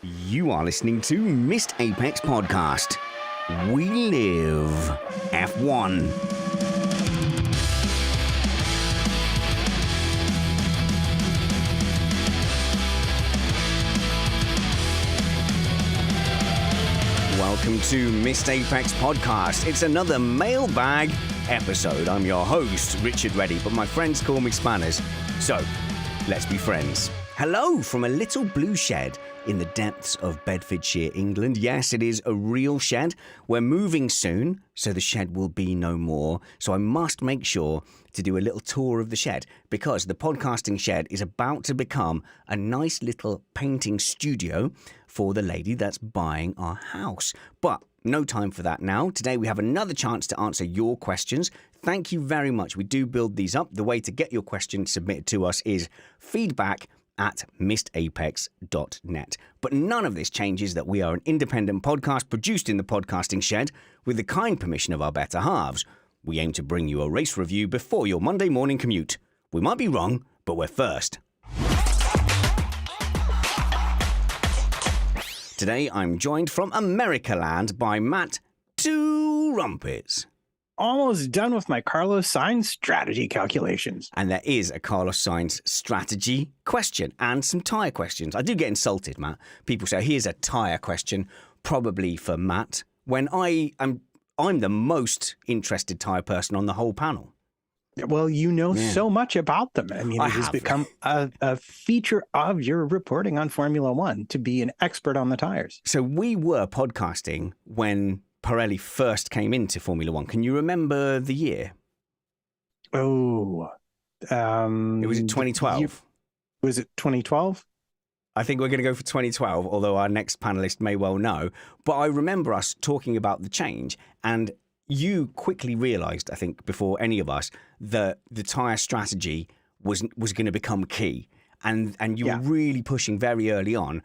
You are listening to Missed Apex Podcast. We live F1. Welcome to Missed Apex Podcast. It's another Mailbag episode. I'm your host, Richard Reddy, but my friends call me Spanners. So, let's be friends. Hello from a little blue shed in the depths of Bedfordshire, England. Yes, it is a real shed. We're moving soon, so the shed will be no more. So I must make sure to do a little tour of the shed because the podcasting shed is about to become a nice little painting studio for the lady that's buying our house. But no time for that now. Today we have another chance to answer your questions. Thank you very much. We do build these up. The way to get your questions submitted to us is feedback@missedapex.net. But none of this changes that we are an independent podcast produced in the podcasting shed with the kind permission of our better halves. We aim to bring you a race review before your Monday morning commute. We might be wrong, but we're first. Today I'm joined from Americaland by Matt Trumpets. Almost done with my Carlos Sainz strategy calculations. And there is a Carlos Sainz strategy question and some tyre questions. I do get insulted, Matt. People say, here's a tyre question, probably for Matt, when I'm the most interested tyre person on the whole panel. Well, you know so much about them. I mean, it has become a feature of your reporting on Formula One to be an expert on the tires. So we were podcasting when Pirelli first came into Formula One. Can you remember the year? Oh, it was in 2012. Was it 2012? I think we're going to go for 2012, although our next panelist may well know. But I remember us talking about the change, and you quickly realised, I think, before any of us, that the tyre strategy was going to become key, and you were really pushing very early on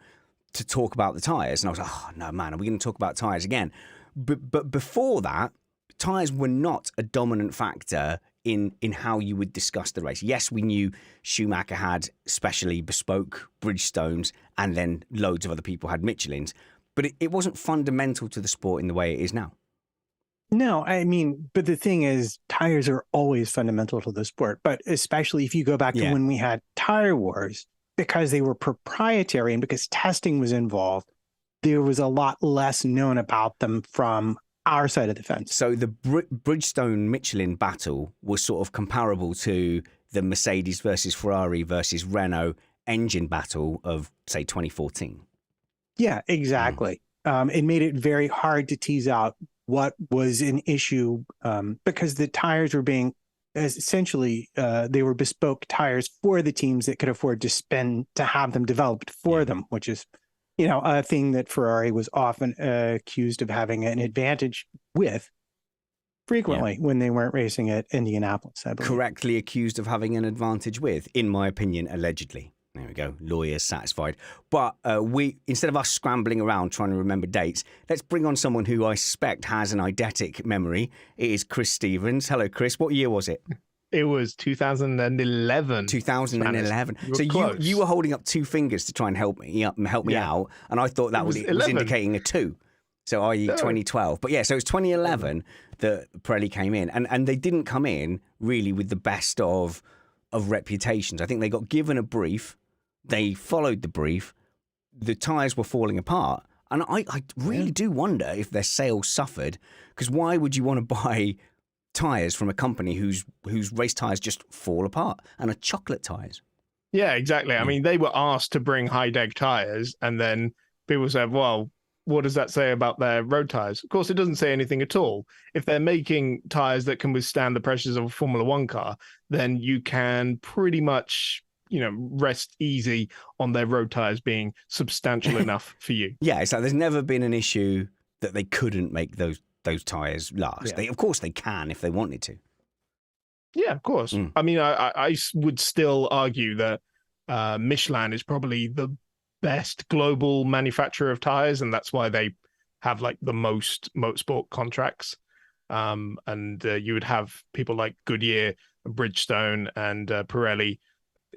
to talk about the tyres. And I was like, oh no, man, are we going to talk about tyres again? But before that, tyres were not a dominant factor in how you would discuss the race. Yes, we knew Schumacher had specially bespoke Bridgestones and then loads of other people had Michelins, but it wasn't fundamental to the sport in the way it is now. No, I mean, but the thing is, tires are always fundamental to the sport, but especially if you go back to when we had tire wars, because they were proprietary and because testing was involved, there was a lot less known about them from our side of the fence. So the Bridgestone Michelin battle was sort of comparable to the Mercedes versus Ferrari versus Renault engine battle of, say, 2014. Yeah, exactly. It made it very hard to tease out what was an issue because the tires were being essentially, they were bespoke tires for the teams that could afford to spend to have them developed for them, which is, you know, a thing that Ferrari was often accused of having an advantage with frequently when they weren't racing at Indianapolis, I believe. Correctly accused of having an advantage with, in my opinion, allegedly. There we go. Lawyers satisfied. But we, instead of us scrambling around trying to remember dates, let's bring on someone who I suspect has an eidetic memory. It is Chris Stevens. Hello, Chris. What year was it? It was 2011. 2011. So you were holding up two fingers to try and help me out, and I thought that was indicating a 2. So i.e. 2012. But yeah, so it's 2011 that Pirelli came in, and they didn't come in really with the best of reputations. I think they got given a brief, they followed the brief, the tyres were falling apart, and I really do wonder if their sales suffered, because why would you want to buy tyres from a company whose race tyres just fall apart and are chocolate tyres? Yeah, exactly. I mean, they were asked to bring high-deg tyres, and then people said, well, what does that say about their road tyres? Of course, it doesn't say anything at all. If they're making tyres that can withstand the pressures of a Formula One car, then you can pretty much, rest easy on their road tyres being substantial enough for you. Yeah, it's like there's never been an issue that they couldn't make those tyres last. Yeah. Of course they can if they wanted to. Yeah, of course. I mean, I would still argue that Michelin is probably the best global manufacturer of tires, and that's why they have like the most motorsport contracts. And you would have people like Goodyear, Bridgestone, and Pirelli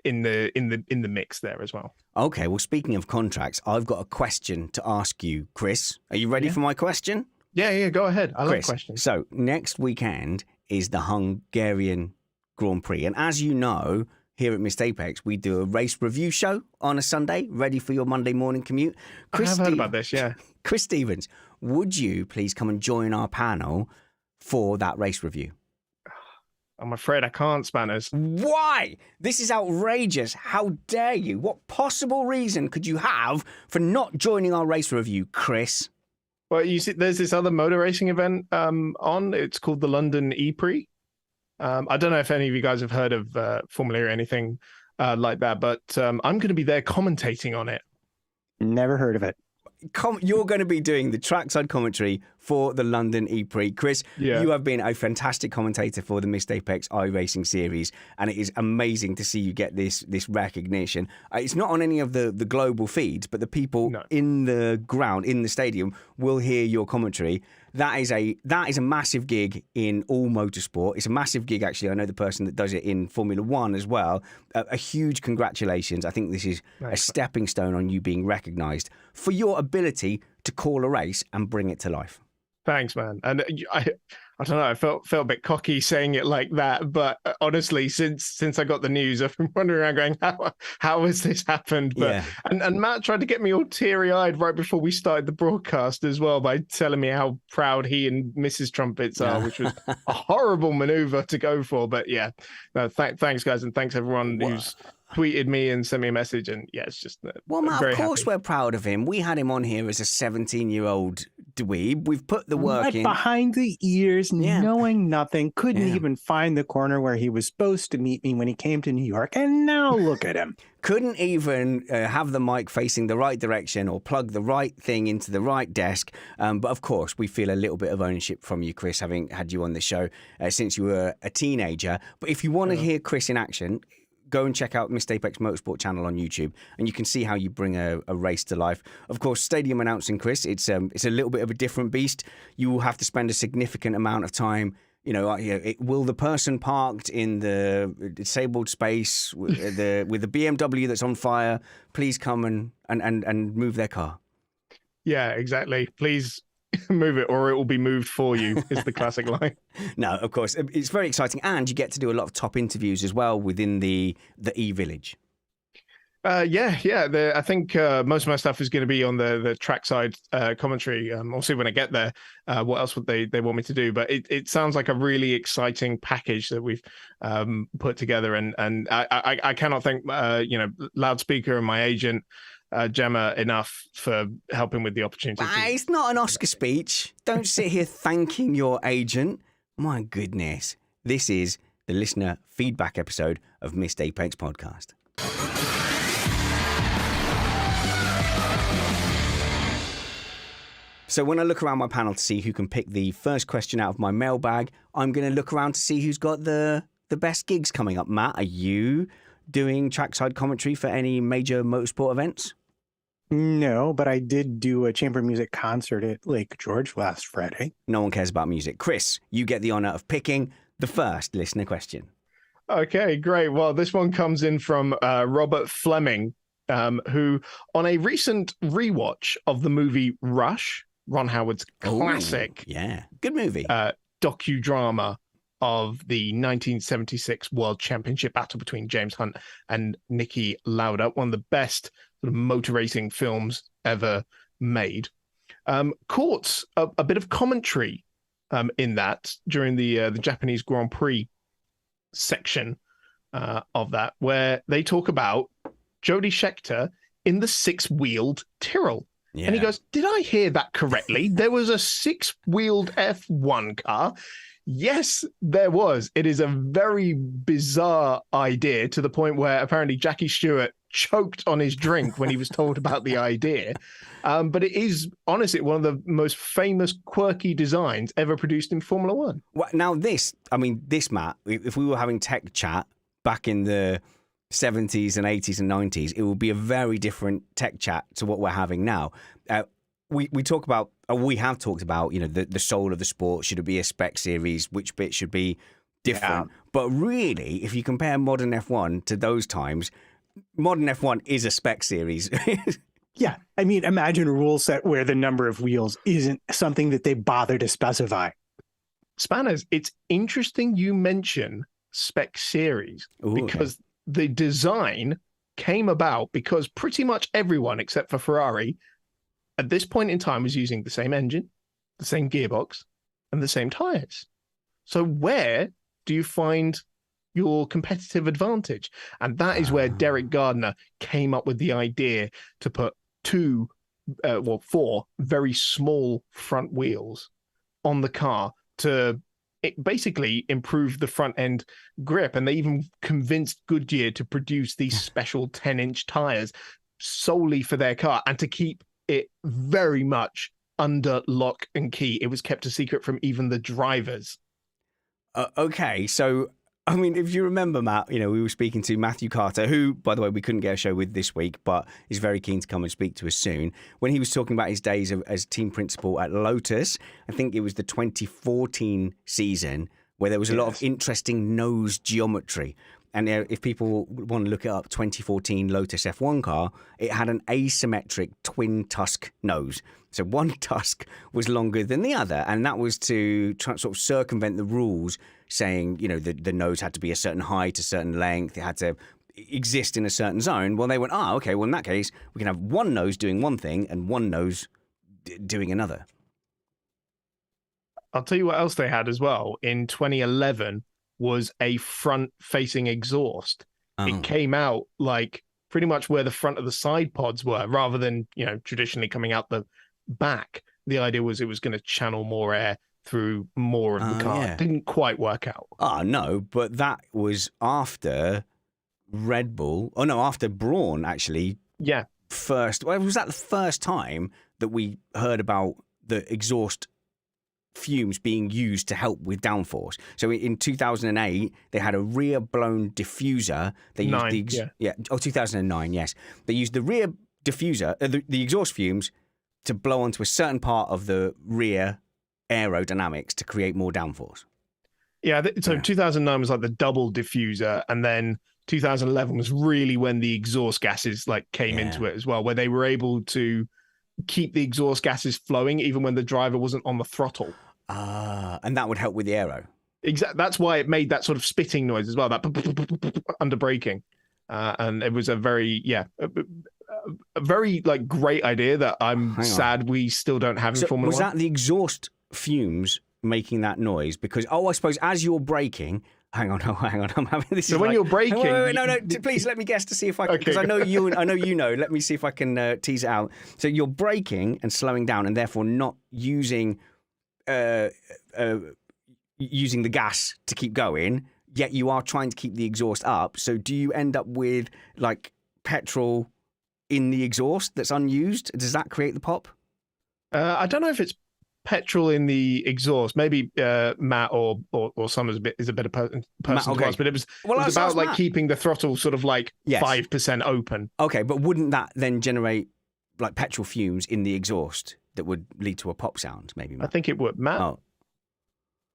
in the mix there as well. Okay, well, speaking of contracts, I've got a question to ask you, Chris. Are you ready for my question? Yeah, go ahead. I like Chris, questions. So next weekend is the Hungarian Grand Prix. And as you know, here at Missed Apex, we do a race review show on a Sunday, ready for your Monday morning commute. I have heard about this, yeah. Chris Stevens, would you please come and join our panel for that race review? I'm afraid I can't, Spanners. Why? This is outrageous. How dare you? What possible reason could you have for not joining our race review, Chris? Well, you see, there's this other motor racing event on. It's called the London E-Prix. I don't know if any of you guys have heard of Formula E or anything like that, but I'm going to be there commentating on it. Never heard of it. You're going to be doing the trackside commentary for the London E-Prix. Chris, you have been a fantastic commentator for the Missed Apex iRacing series, and it is amazing to see you get this recognition. It's not on any of the global feeds, but the people in the ground, in the stadium, will hear your commentary. That is a massive gig in all motorsport. It's a massive gig, actually. I know the person that does it in Formula One as well. A huge congratulations. I think this is a stepping stone on you being recognised for your ability to call a race and bring it to life. Thanks, man. And I don't know, I felt a bit cocky saying it like that, but honestly, since I got the news, I've been wandering around going, how has this happened? But and Matt tried to get me all teary-eyed right before we started the broadcast as well by telling me how proud he and Mrs. Trumpets are, which was a horrible maneuver to go for. But thanks guys, and thanks everyone who's tweeted me and sent me a message, and it's just Matt, of course we're proud of him. We had him on here as a 17-year-old dweeb. We've put the work in behind the ears, knowing nothing, couldn't even find the corner where he was supposed to meet me when he came to New York, and now look at him. Couldn't even have the mic facing the right direction or plug the right thing into the right desk. But of course, we feel a little bit of ownership from you, Chris, having had you on the show since you were a teenager. But if you want to hear Chris in action, go and check out Missed Apex Motorsport channel on YouTube, and you can see how you bring a race to life. Of course, stadium announcing, Chris, it's a little bit of a different beast. You will have to spend a significant amount of time. Will the person parked in the disabled space with the BMW that's on fire please come and move their car? Yeah, exactly. Please move it, or it will be moved for you, is the classic line. No, of course. It's very exciting, and you get to do a lot of top interviews as well within the E-Village. I think most of my stuff is going to be on the trackside commentary. I'll see when I get there what else would they want me to do. But it sounds like a really exciting package that we've put together, and I cannot thank Loudspeaker and my agent Gemma enough for helping with the opportunity. It's not an Oscar speech. Don't sit here thanking your agent. My goodness. This is the listener feedback episode of Missed Apex Podcast. So when I look around my panel to see who can pick the first question out of my mailbag, I'm going to look around to see who's got the best gigs coming up. Matt, are you doing trackside commentary for any major motorsport events? No, but I did do a chamber music concert at Lake George last Friday. No one cares about music. Chris, you get the honor of picking the first listener question. Okay, great. Well, this one comes in from Robert Fleming, who on a recent rewatch of the movie Rush, Ron Howard's classic good movie, docudrama of the 1976 World Championship battle between James Hunt and Niki Lauda, one of the best sort of motor racing films ever made, caught a bit of commentary in that during the Japanese Grand Prix section of that, where they talk about Jody Scheckter in the six-wheeled Tyrrell. Yeah. And he goes, did I hear that correctly? There was a six-wheeled F1 car. Yes, there was. It is a very bizarre idea, to the point where apparently Jackie Stewart choked on his drink when he was told about the idea. But it is, honestly, one of the most famous, quirky designs ever produced in Formula One. Well, now this, Matt, if we were having tech chat back in the 70s and 80s and 90s, it would be a very different tech chat to what we're having now. We talk about, or we have talked about, the soul of the sport. Should it be a spec series? Which bit should be different. But really, if you compare modern F1 to those times, modern F1 is a spec series. Yeah. I mean, imagine a rule set where the number of wheels isn't something that they bother to specify. Spanners, it's interesting you mention spec series because the design came about because pretty much everyone except for Ferrari at this point in time was using the same engine, the same gearbox, and the same tires. So where do you find your competitive advantage? And that is where Derek Gardner came up with the idea to put four very small front wheels on the car to basically improve the front end grip. And they even convinced Goodyear to produce these special 10-inch tires solely for their car and to keep it very much under lock and key. It was kept a secret from even the drivers. Okay, so I mean, if you remember, Matt, we were speaking to Matthew Carter, who, by the way, we couldn't get a show with this week, but is very keen to come and speak to us soon. When he was talking about his days as team principal at Lotus, I think it was the 2014 season, where there was a lot of interesting nose geometry. And if people want to look it up, 2014 Lotus F1 car, it had an asymmetric twin tusk nose. So one tusk was longer than the other, and that was to try, sort of circumvent the rules saying, the nose had to be a certain height, a certain length, it had to exist in a certain zone. Well, they went, okay, well, in that case, we can have one nose doing one thing and one nose doing another. I'll tell you what else they had as well. In 2011 was a front-facing exhaust. It came out like pretty much where the front of the side pods were, rather than, traditionally coming out the back. The idea was it was going to channel more air through more of the car. Yeah. It didn't quite work out. No, but that was after Red Bull. Oh, no, after Brawn, actually. Yeah. Was that the first time that we heard about the exhaust fumes being used to help with downforce? So in 2008, they had a rear-blown diffuser. They used 2009, yes. They used the rear diffuser, the exhaust fumes, to blow onto a certain part of the rear aerodynamics to create more downforce. Yeah, 2009 was like the double diffuser, and then 2011 was really when the exhaust gases came into it as well, where they were able to keep the exhaust gases flowing even when the driver wasn't on the throttle. And that would help with the aero. Exactly. That's why it made that sort of spitting noise as well, that under braking. And it was a very, a very great idea that I'm sad we still don't have in Formula 1. Was that the exhaust fumes making that noise? Because, I suppose as you're braking, hang on, I'm having this. So when you're braking, wait, no, please let me guess to see if I can, because I know you know. Let me see if I can tease it out. So you're braking and slowing down, and therefore not using the gas to keep going, yet you are trying to keep the exhaust up. So do you end up with petrol in the exhaust that's unused? Does that create the pop? I don't know if it's petrol in the exhaust. Maybe Matt or Summers is a better person to ask, but it was about keeping the throttle sort of 5% open. Okay, but wouldn't that then generate petrol fumes in the exhaust that would lead to a pop sound? Maybe, Matt? I think it would. Matt? Oh.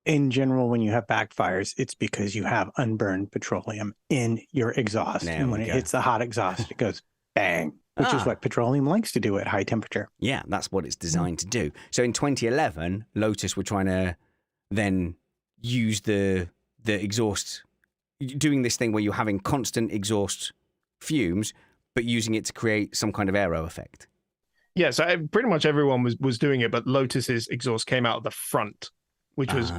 In general, when you have backfires, it's because you have unburned petroleum in your exhaust. And when it hits the hot exhaust, it goes bang, which is what petroleum likes to do at high temperature. Yeah, that's what it's designed to do. So in 2011, Lotus were trying to then use the exhaust, doing this thing where you're having constant exhaust fumes, but using it to create some kind of aero effect. Yeah, so pretty much everyone was doing it, but Lotus's exhaust came out of the front, which was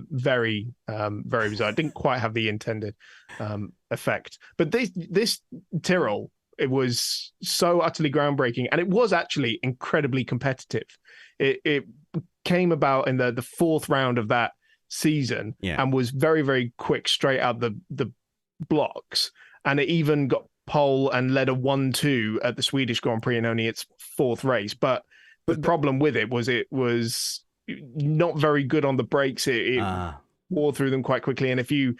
very, very bizarre. It didn't quite have the intended effect. But this Tyrrell, it was so utterly groundbreaking, and it was actually incredibly competitive. It came about in the fourth round of that season and was very, very quick straight out the blocks. And it even got pole and led a 1-2 at the Swedish Grand Prix in only its fourth race. But the problem with it was not very good on the brakes. It wore through them quite quickly. And if you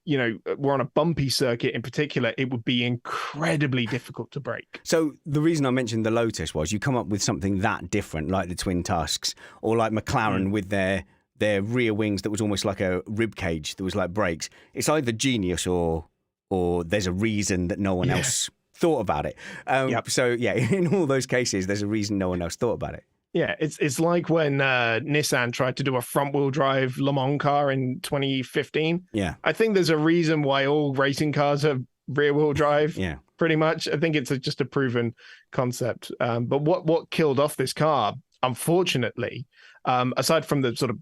were on a bumpy circuit in particular, it would be incredibly difficult to brake. So the reason I mentioned the Lotus was you come up with something that different, like the twin tusks, or like McLaren with their their rear wings that was almost like a rib cage that was like brakes. It's either genius or there's a reason that no one else thought about it. So yeah, in all those cases, there's a reason no one else thought about it. Yeah, it's like when Nissan tried to do a front-wheel drive Le Mans car in 2015. Yeah. I think there's a reason why all racing cars are rear-wheel drive. Yeah. Pretty much. I think it's just a proven concept. But what killed off this car, unfortunately, aside from the sort of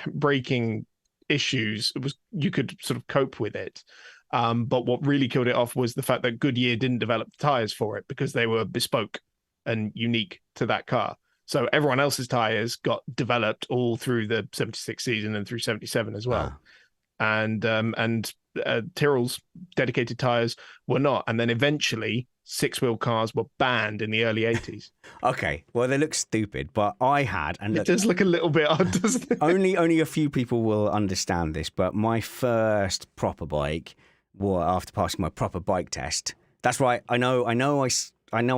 braking issues, it was you could sort of cope with it. But what really killed it off was the fact that Goodyear didn't develop the tires for it because they were bespoke and unique to that car. So everyone else's tires got developed all through the 76 season and through 77 as well. And Tyrrell's dedicated tires were not. And then eventually 6-wheel cars were banned in the early 80s. Okay, well, they look stupid, but I had... and it does look a little bit odd, doesn't it? Only a few people will understand this, but my first proper bike, after passing my proper bike test, that's right, I know I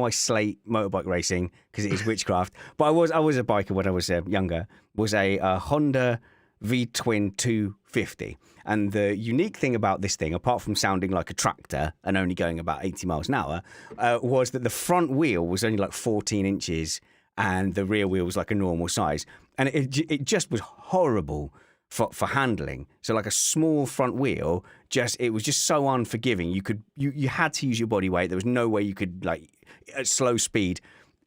slate motorbike racing because it is witchcraft, but I was a biker when I was younger, was a Honda V-Twin 250. And the unique thing about this thing, apart from sounding like a tractor and only going about 80 miles an hour, was that the front wheel was only like 14 inches and the rear wheel was like a normal size. And it just was horrible for handling. So like a small front wheel, it was just so unforgiving. You had to use your body weight. There was no way you could, like, at slow speed,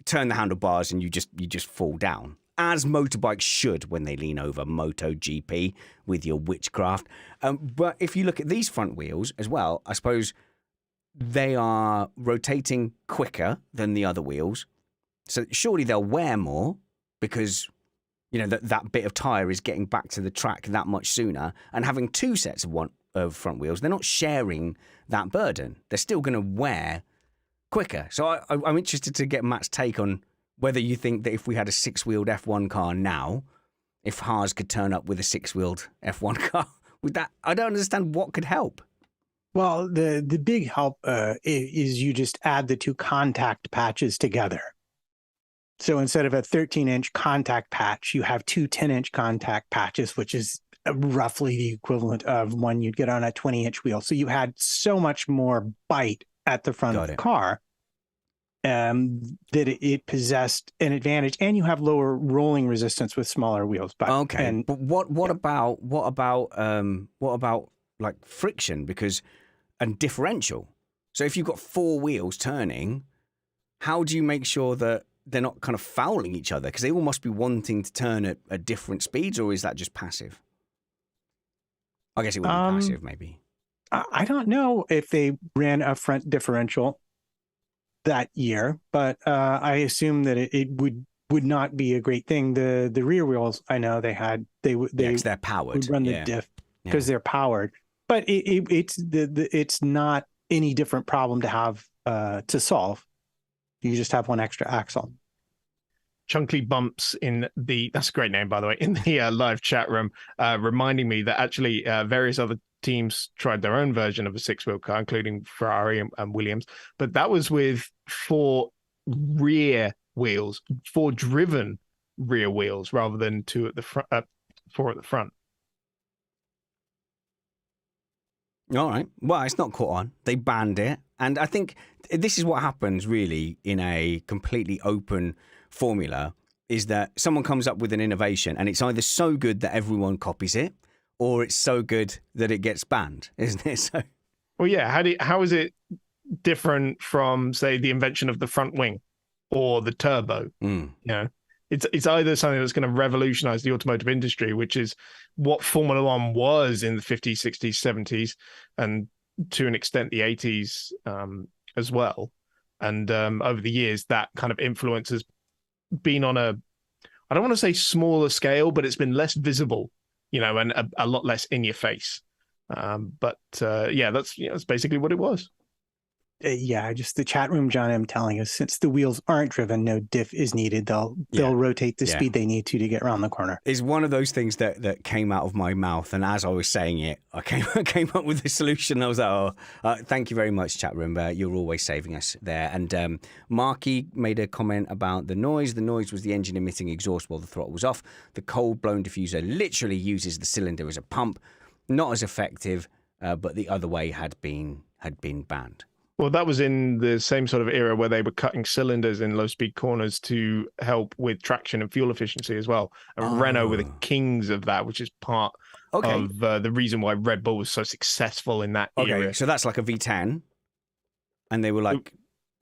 turn the handlebars and you just fall down. As motorbikes should when they lean over MotoGP with your witchcraft. But if you look at these front wheels as well, I suppose they are rotating quicker than the other wheels. So surely they'll wear more because, you know, that bit of tyre is getting back to the track that much sooner. And having two sets of front wheels, they're not sharing that burden. They're still going to wear quicker. So I'm interested to get Matt's take on whether you think that if we had a 6-wheeled F1 car now, if Haas could turn up with a 6-wheeled F1 car, would that? I don't understand what could help. Well, the big help is you just add the two contact patches together. So instead of a 13-inch contact patch, you have two 10-inch contact patches, which is roughly the equivalent of one you'd get on a 20-inch wheel. So you had so much more bite at the front of the car. That it possessed an advantage, and you have lower rolling resistance with smaller wheels. But what about like friction and differential? So if you've got 4 wheels turning, how do you make sure that they're not kind of fouling each other? Because they all must be wanting to turn at different speeds, or is that just passive? I guess it would be passive, maybe. I don't know if they ran a front differential that year, but I assume that it would not be a great thing. The rear wheels, I know they're powered. Would run the diff because they're powered, but it's not any different problem to have to solve. You just have one extra axle. Chunky Bumps that's a great name, by the way, in the live chat room, reminding me that actually various other teams tried their own version of a 6-wheel car, including Ferrari and Williams, but that was with 4 rear wheels, 4 driven rear wheels, rather than 2 at the front, 4 at the front. All right. Well, it's not caught on. They banned it. And I think this is what happens really in a completely open formula, is that someone comes up with an innovation and it's either so good that everyone copies it, or it's so good that it gets banned, isn't it? So, well, yeah. How is it different from, say, the invention of the front wing or the turbo? You know, it's either something that's going to revolutionize the automotive industry, which is what Formula One was in the 50s, 60s, 70s, and to an extent the 80s as well. And over the years, that kind of influence has been on I don't want to say smaller scale, but it's been less visible, you know, and a lot less in your face. But that's basically what it was. just the chat room, John M telling us since the wheels aren't driven, no diff is needed. They'll rotate the speed they need to get around the corner. It's one of those things that came out of my mouth, and as I was saying it, I came up with a solution. I was like, thank you very much, chat room. You're always saving us there. And Marky made a comment about the noise. The noise was the engine emitting exhaust while the throttle was off. The cold blown diffuser literally uses the cylinder as a pump, not as effective, but the other way had been banned. Well, that was in the same sort of era where they were cutting cylinders in low-speed corners to help with traction and fuel efficiency as well. And Renault were the kings of that, which is part of the reason why Red Bull was so successful in that era. Okay, so that's like a V10, and they were like...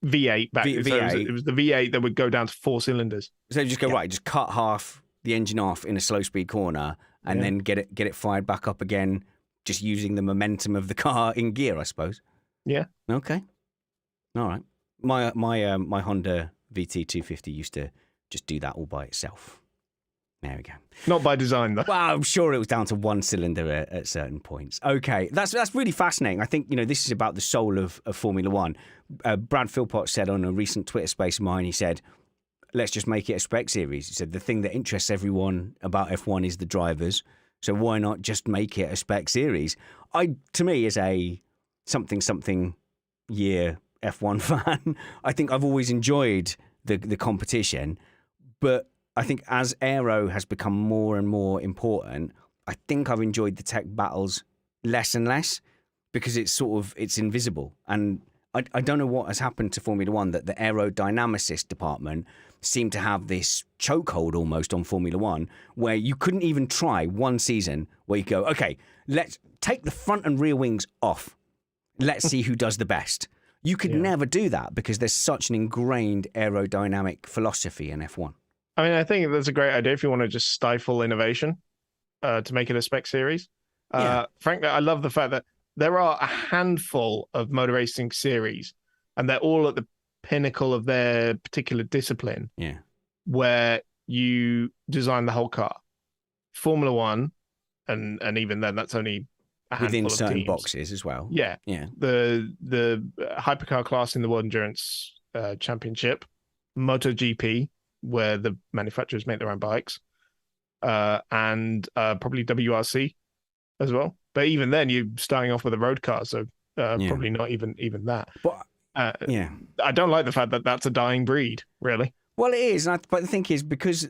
V8 back then. V8. So it was the V8 that would go down to 4 cylinders. So you just go, right, just cut half the engine off in a slow-speed corner and then get it fired back up again, just using the momentum of the car in gear, I suppose. Yeah. Okay. All right. My Honda VT250 used to just do that all by itself. There we go. Not by design, though. Well, I'm sure it was down to one cylinder at certain points. Okay, that's really fascinating. I think this is about the soul of Formula One. Brad Philpott said on a recent Twitter space of mine, he said, "Let's just make it a spec series." He said the thing that interests everyone about F1 is the drivers, so why not just make it a spec series? To me, as a something year F1 fan, I think I've always enjoyed the competition, but I think as aero has become more and more important, I think I've enjoyed the tech battles less and less because it's invisible. And I don't know what has happened to Formula One, that the aerodynamicist department seemed to have this chokehold almost on Formula One, where you couldn't even try one season where you go, okay, let's take the front and rear wings off. Let's see who does the best. You could never do that because there's such an ingrained aerodynamic philosophy in F1. I mean, I think that's a great idea if you want to just stifle innovation to make it a spec series. Frankly, I love the fact that there are a handful of motor racing series, and they're all at the pinnacle of their particular discipline, where you design the whole car. Formula One, and even then, that's only a handful within certain teams. Boxes as well. Yeah. The hypercar class in the World Endurance Championship, MotoGP, where the manufacturers make their own bikes, and probably WRC as well. But even then, you're starting off with a road car, so probably not even that. But I don't like the fact that that's a dying breed, really. Well, it is, but the thing is, because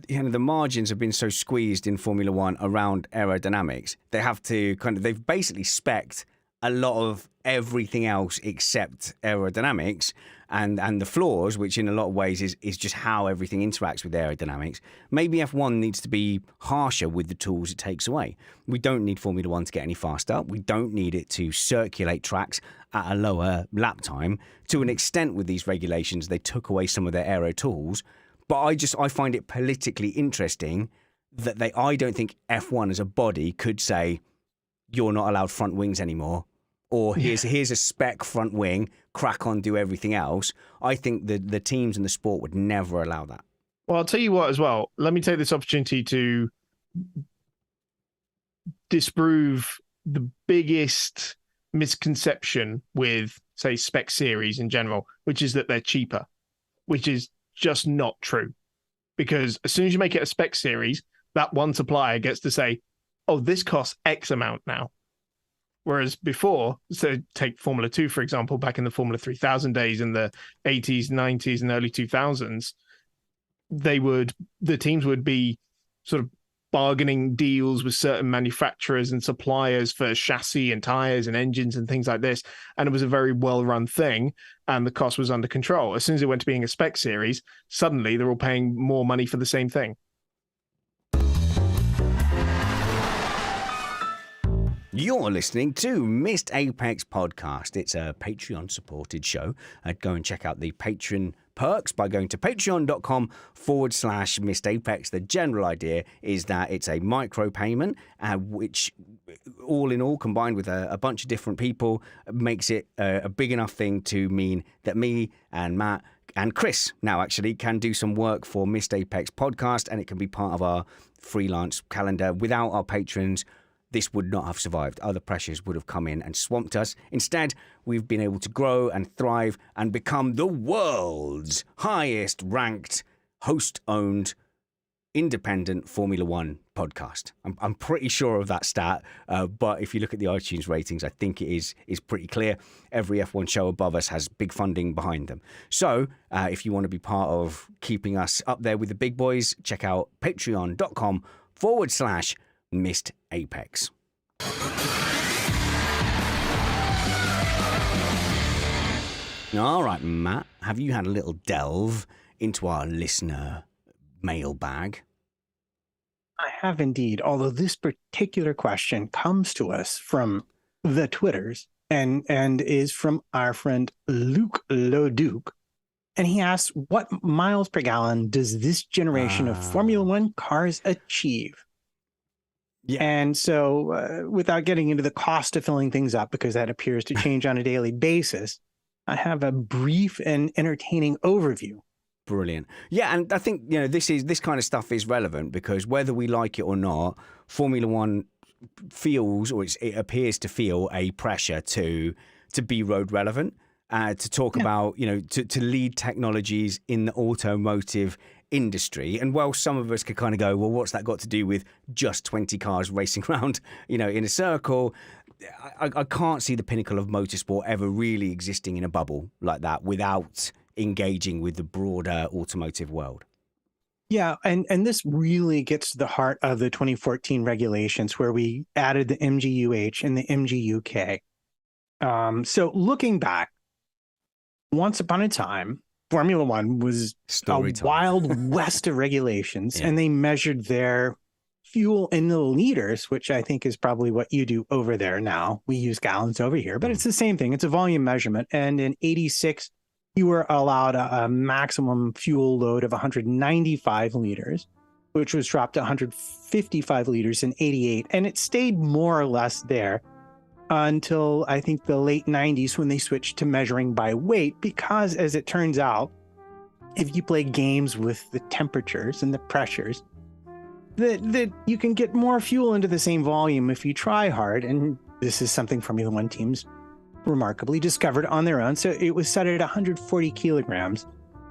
the margins have been so squeezed in Formula One around aerodynamics, they have to they've basically spec'd a lot of everything else except aerodynamics and the flaws, which in a lot of ways is just how everything interacts with aerodynamics. Maybe F1 needs to be harsher with the tools it takes away. We don't need Formula One to get any faster. We don't need it to circulate tracks at a lower lap time. To an extent, with these regulations, they took away some of their aero tools. But I find it politically interesting that I don't think F1 as a body could say, you're not allowed front wings anymore, or here's a spec front wing, crack on, do everything else. I think the teams in the sport would never allow that. Well, I'll tell you what as well. Let me take this opportunity to disprove the biggest misconception with, say, spec series in general, which is that they're cheaper, which is just not true. Because as soon as you make it a spec series, that one supplier gets to say, oh, this costs X amount now. Whereas before, so take Formula 2, for example, back in the Formula 3000 days in the 80s, 90s, and early 2000s, the teams would be sort of bargaining deals with certain manufacturers and suppliers for chassis and tires and engines and things like this. And it was a very well-run thing, and the cost was under control. As soon as it went to being a spec series, suddenly they're all paying more money for the same thing. You're listening to Missed Apex Podcast. It's a Patreon-supported show. Go and check out the Patreon perks by going to patreon.com/Missed Apex. The general idea is that it's a micro payment, which all in all, combined with a bunch of different people, makes it a big enough thing to mean that me and Matt and Chris now actually can do some work for Missed Apex Podcast, and it can be part of our freelance calendar. Without our patrons, this would not have survived. Other pressures would have come in and swamped us. Instead, we've been able to grow and thrive and become the world's highest ranked, host-owned, independent Formula One podcast. I'm pretty sure of that stat, but if you look at the iTunes ratings, I think it is pretty clear. Every F1 show above us has big funding behind them. So if you want to be part of keeping us up there with the big boys, check out patreon.com/Missed Apex. All right, Matt, have you had a little delve into our listener mailbag? I have indeed, although this particular question comes to us from the Twitters and is from our friend Luke Loduc. And he asks, what miles per gallon does this generation of Formula One cars achieve? Yeah. And so without getting into the cost of filling things up, because that appears to change on a daily basis, I have a brief and entertaining overview. Brilliant. Yeah, and I think, this kind of stuff is relevant because whether we like it or not, Formula One feels, or it appears to feel, a pressure to be road relevant, to talk about, to lead technologies in the automotive industry. And while some of us could kind of go, well, what's that got to do with just 20 cars racing around, in a circle? I can't see the pinnacle of motorsport ever really existing in a bubble like that without engaging with the broader automotive world. Yeah, and this really gets to the heart of the 2014 regulations where we added the MGUH and the MGUK. So looking back, once upon a time, Formula One was a wild west of regulations, and they measured their fuel in the liters, which I think is probably what you do over there now. We use gallons over here, but it's the same thing. It's a volume measurement. And in 86, you were allowed a maximum fuel load of 195 liters, which was dropped to 155 liters in 88. And it stayed more or less there until I think the late 90s when they switched to measuring by weight, because as it turns out, if you play games with the temperatures and the pressures, that you can get more fuel into the same volume if you try hard. And this is something Formula One teams remarkably discovered on their own. So it was set at 140 kilograms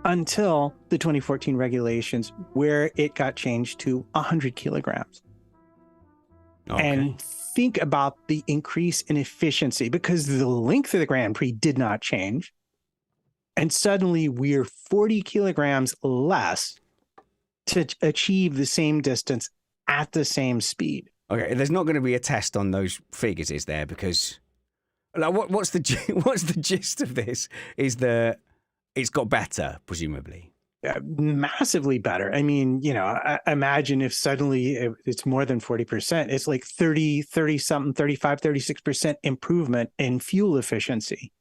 until the 2014 regulations, where it got changed to 100 kilograms. Okay. And think about the increase in efficiency, because the length of the Grand Prix did not change. And suddenly we're 40 kilograms less to achieve the same distance at the same speed. Okay, there's not going to be a test on those figures, is there? Because what's the gist of this? Is that it's got better, presumably. Massively better. I mean, imagine if suddenly it's more than 40%. It's like 30 something, 35, 36% improvement in fuel efficiency.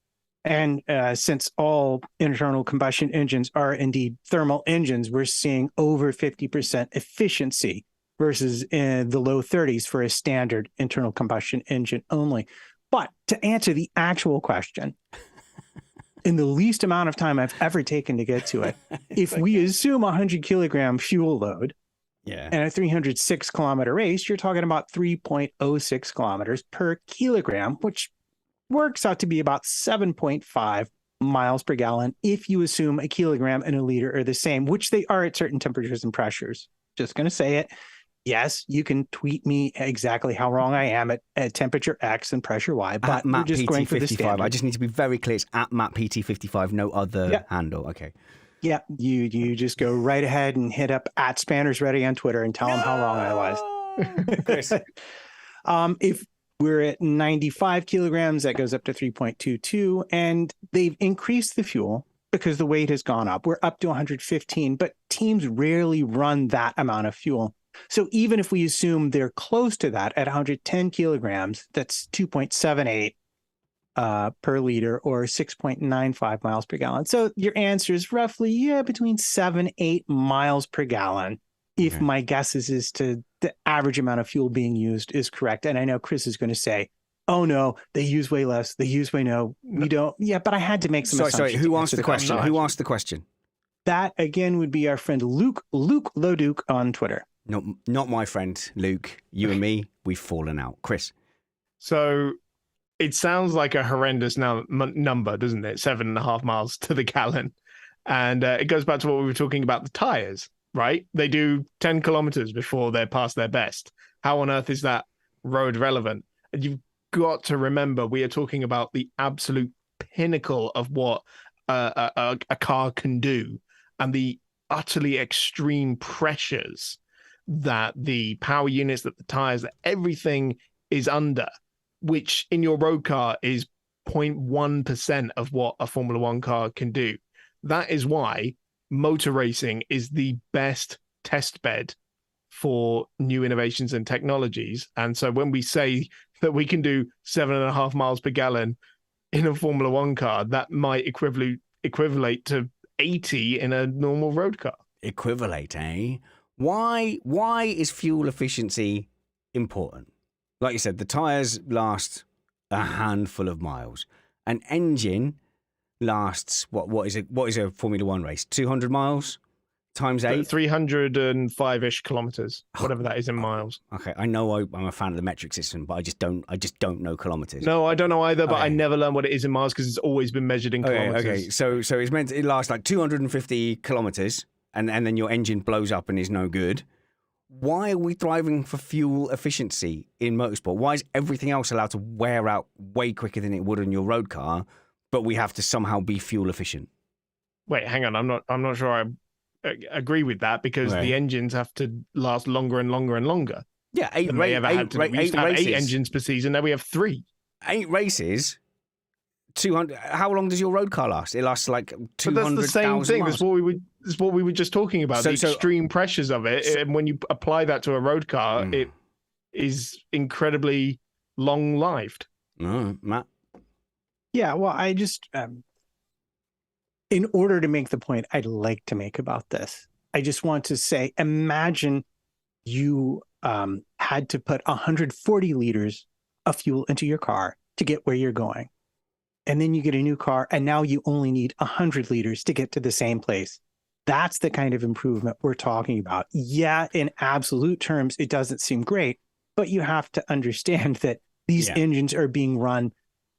And since all internal combustion engines are indeed thermal engines, we're seeing over 50% efficiency versus in the low 30s for a standard internal combustion engine only. But to answer the actual question, in the least amount of time I've ever taken to get to it, if we assume 100 kilogram fuel load and a 306 kilometer race, you're talking about 3.06 kilometers per kilogram, which works out to be about 7.5 miles per gallon if you assume a kilogram and a liter are the same, which they are at certain temperatures and pressures. Just going to say it. Yes, you can tweet me exactly how wrong I am at temperature X and pressure Y, but we're just going for the standard. I just need to be very clear. It's at MattPT55, no other handle. Okay. Yeah, you just go right ahead and hit up at Spanners Ready on Twitter and tell them how wrong I was. Chris. If we're at 95 kilograms, that goes up to 3.22, and they've increased the fuel because the weight has gone up. We're up to 115, but teams rarely run that amount of fuel. So even if we assume they're close to that at 110 kilograms, that's 2.78 per liter or 6.95 miles per gallon. So your answer is roughly, between 7-8 miles per gallon. If my guess is to the average amount of fuel being used is correct. And I know Chris is going to say, oh no, they use way less. They use way we don't. Yeah, but I had to make some assumptions. Sorry, who asked the question? Who asked the question? That again would be our friend Luke Loduc on Twitter. Not my friend, Luke. You and me, we've fallen out. Chris. So it sounds like a horrendous number, doesn't it? 7.5 miles to the gallon. And it goes back to what we were talking about, the tires, right? They do 10 kilometers before they're past their best. How on earth is that road relevant? And you've got to remember, we are talking about the absolute pinnacle of what a car can do, and the utterly extreme pressures that the power units, that the tires, that everything is under, which in your road car is 0.1% of what a Formula One car can do. That is why motor racing is the best test bed for new innovations and technologies. And so when we say that we can do 7.5 miles per gallon in a Formula One car, that might equivalent to 80 in a normal road car. Equivalent, eh? Why is fuel efficiency important? Like you said, the tires last a handful of miles. An engine lasts what is a Formula One race? 200 miles times 8? 305-ish kilometers, whatever that is in miles. Okay, I know I'm a fan of the metric system, but I just don't know kilometers. No, I don't know either, but I never learned what it is in miles because it's always been measured in kilometers. Okay, so it lasts like 250 kilometers, and then your engine blows up and is no good. Why are we thriving for fuel efficiency in motorsport? Why is everything else allowed to wear out way quicker than it would in your road car, but we have to somehow be fuel efficient? Wait, hang on. I'm not sure I agree with that, because the engines have to last longer and longer and longer. Yeah, we used to have 8 engines per season. Now we have 3. 8 races. 200. How long does your road car last? It lasts like 200,000 miles. But that's the same thing. That's what we were just talking about. The extreme pressures of it, and when you apply that to a road car, it is incredibly long-lived. Matt. Yeah, well, I just, in order to make the point I'd like to make about this, I just want to say, imagine you had to put 140 liters of fuel into your car to get where you're going. And then you get a new car, and now you only need 100 liters to get to the same place. That's the kind of improvement we're talking about. Yeah, in absolute terms, it doesn't seem great, but you have to understand that these engines are being run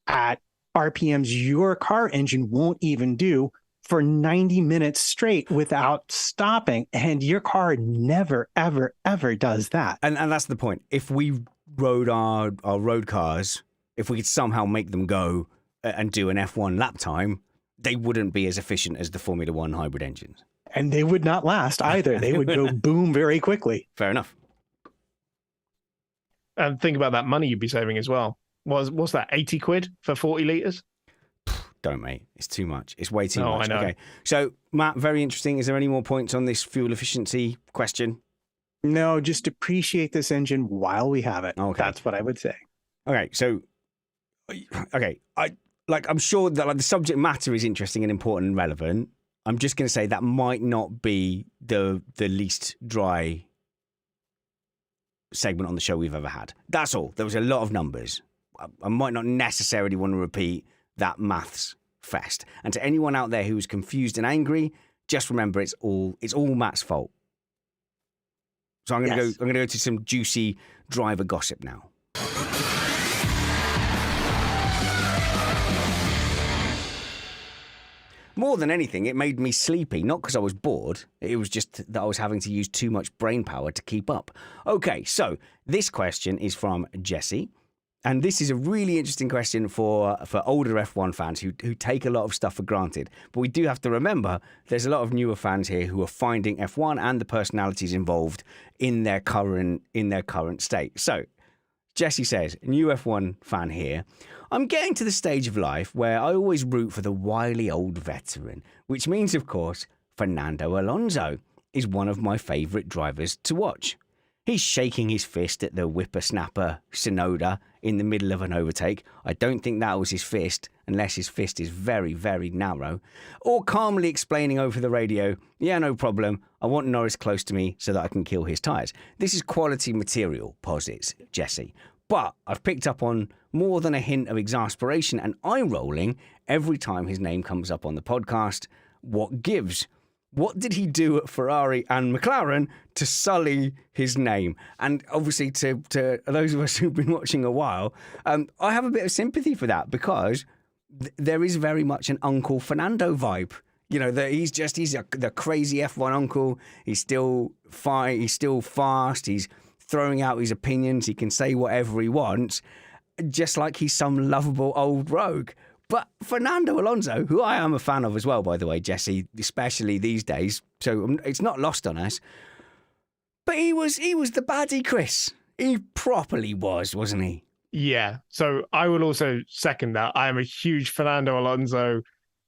at RPMs your car engine won't even do for 90 minutes straight without stopping. And your car never, ever, ever does that. And that's the point. If we rode our road cars, if we could somehow make them go and do an F1 lap time, they wouldn't be as efficient as the Formula One hybrid engines. And they would not last either. They would go boom very quickly. Fair enough. And think about that money you'd be saving as well. What's that, 80 quid for 40 litres? Don't, mate. It's too much. It's way too much. I know. Okay. So, Matt, very interesting. Is there any more points on this fuel efficiency question? No, just appreciate this engine while we have it. Okay. That's what I would say. Okay. So, I'm sure that the subject matter is interesting and important and relevant. I'm just going to say that might not be the least dry segment on the show we've ever had. That's all. There was a lot of numbers. I might not necessarily want to repeat that maths fest. And to anyone out there who's confused and angry, just remember it's all Matt's fault. So I'm going to go to some juicy driver gossip now. More than anything, it made me sleepy, not because I was bored. It was just that I was having to use too much brain power to keep up. Okay, so this question is from Jesse. And this is a really interesting question for older F1 fans who take a lot of stuff for granted. But we do have to remember there's a lot of newer fans here who are finding F1 and the personalities involved in their current state. So Jesse says, new F1 fan here. I'm getting to the stage of life where I always root for the wily old veteran, which means, of course, Fernando Alonso is one of my favourite drivers to watch. He's shaking his fist at the whippersnapper Tsunoda in the middle of an overtake. I don't think that was his fist, unless his fist is very, very narrow. Or calmly explaining over the radio, yeah, no problem, I want Norris close to me so that I can kill his tyres. This is quality material, posits Jesse. But I've picked up on more than a hint of exasperation and eye-rolling every time his name comes up on the podcast. What gives? What did he do at Ferrari and McLaren to sully his name? And obviously, to those of us who've been watching a while, I have a bit of sympathy for that because there is very much an Uncle Fernando vibe. You know, that he's the crazy F1 uncle. He's still fine. He's still fast. He's throwing out his opinions. He can say whatever he wants, just like he's some lovable old rogue. But Fernando Alonso, who I am a fan of as well, by the way, Jesse, especially these days, so it's not lost on us. But he was the baddie, Chris. He properly was, wasn't he? Yeah. So I would also second that. I am a huge Fernando Alonso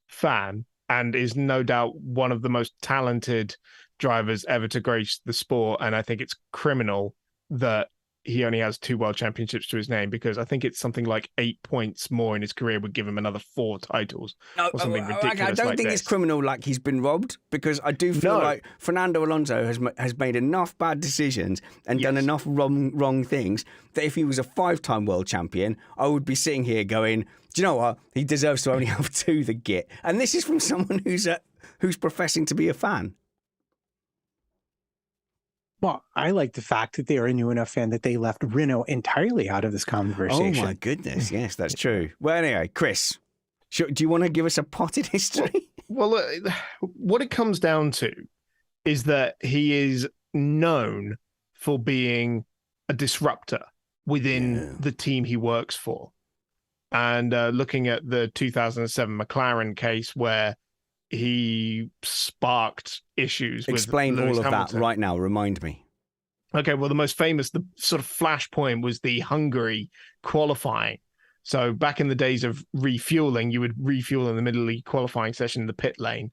fan and is no doubt one of the most talented drivers ever to grace the sport. And I think it's criminal that he only has 2 world championships to his name, because I think it's something like 8 points more in his career would give him another 4 titles or something ridiculous. I don't think this. It's criminal like he's been robbed, because I do feel like Fernando Alonso has made enough bad decisions and done enough wrong things that if he was a 5-time world champion, I would be sitting here going, do you know what? He deserves to only have 2 the git. And this is from someone who's professing to be a fan. Well, I like the fact that they are a new enough fan that they left Renault entirely out of this conversation. Oh, my goodness. Yes, that's true. Well, anyway, Chris, do you want to give us a potted history? Well, what it comes down to is that he is known for being a disruptor within the team he works for. And looking at the 2007 McLaren case where he sparked issues Explain with Lewis all of Hamilton. that right now. Remind me. Okay, well, the most famous, the sort of flashpoint was the Hungary qualifying. So back in the days of refueling, you would refuel in the middle of the qualifying session in the pit lane.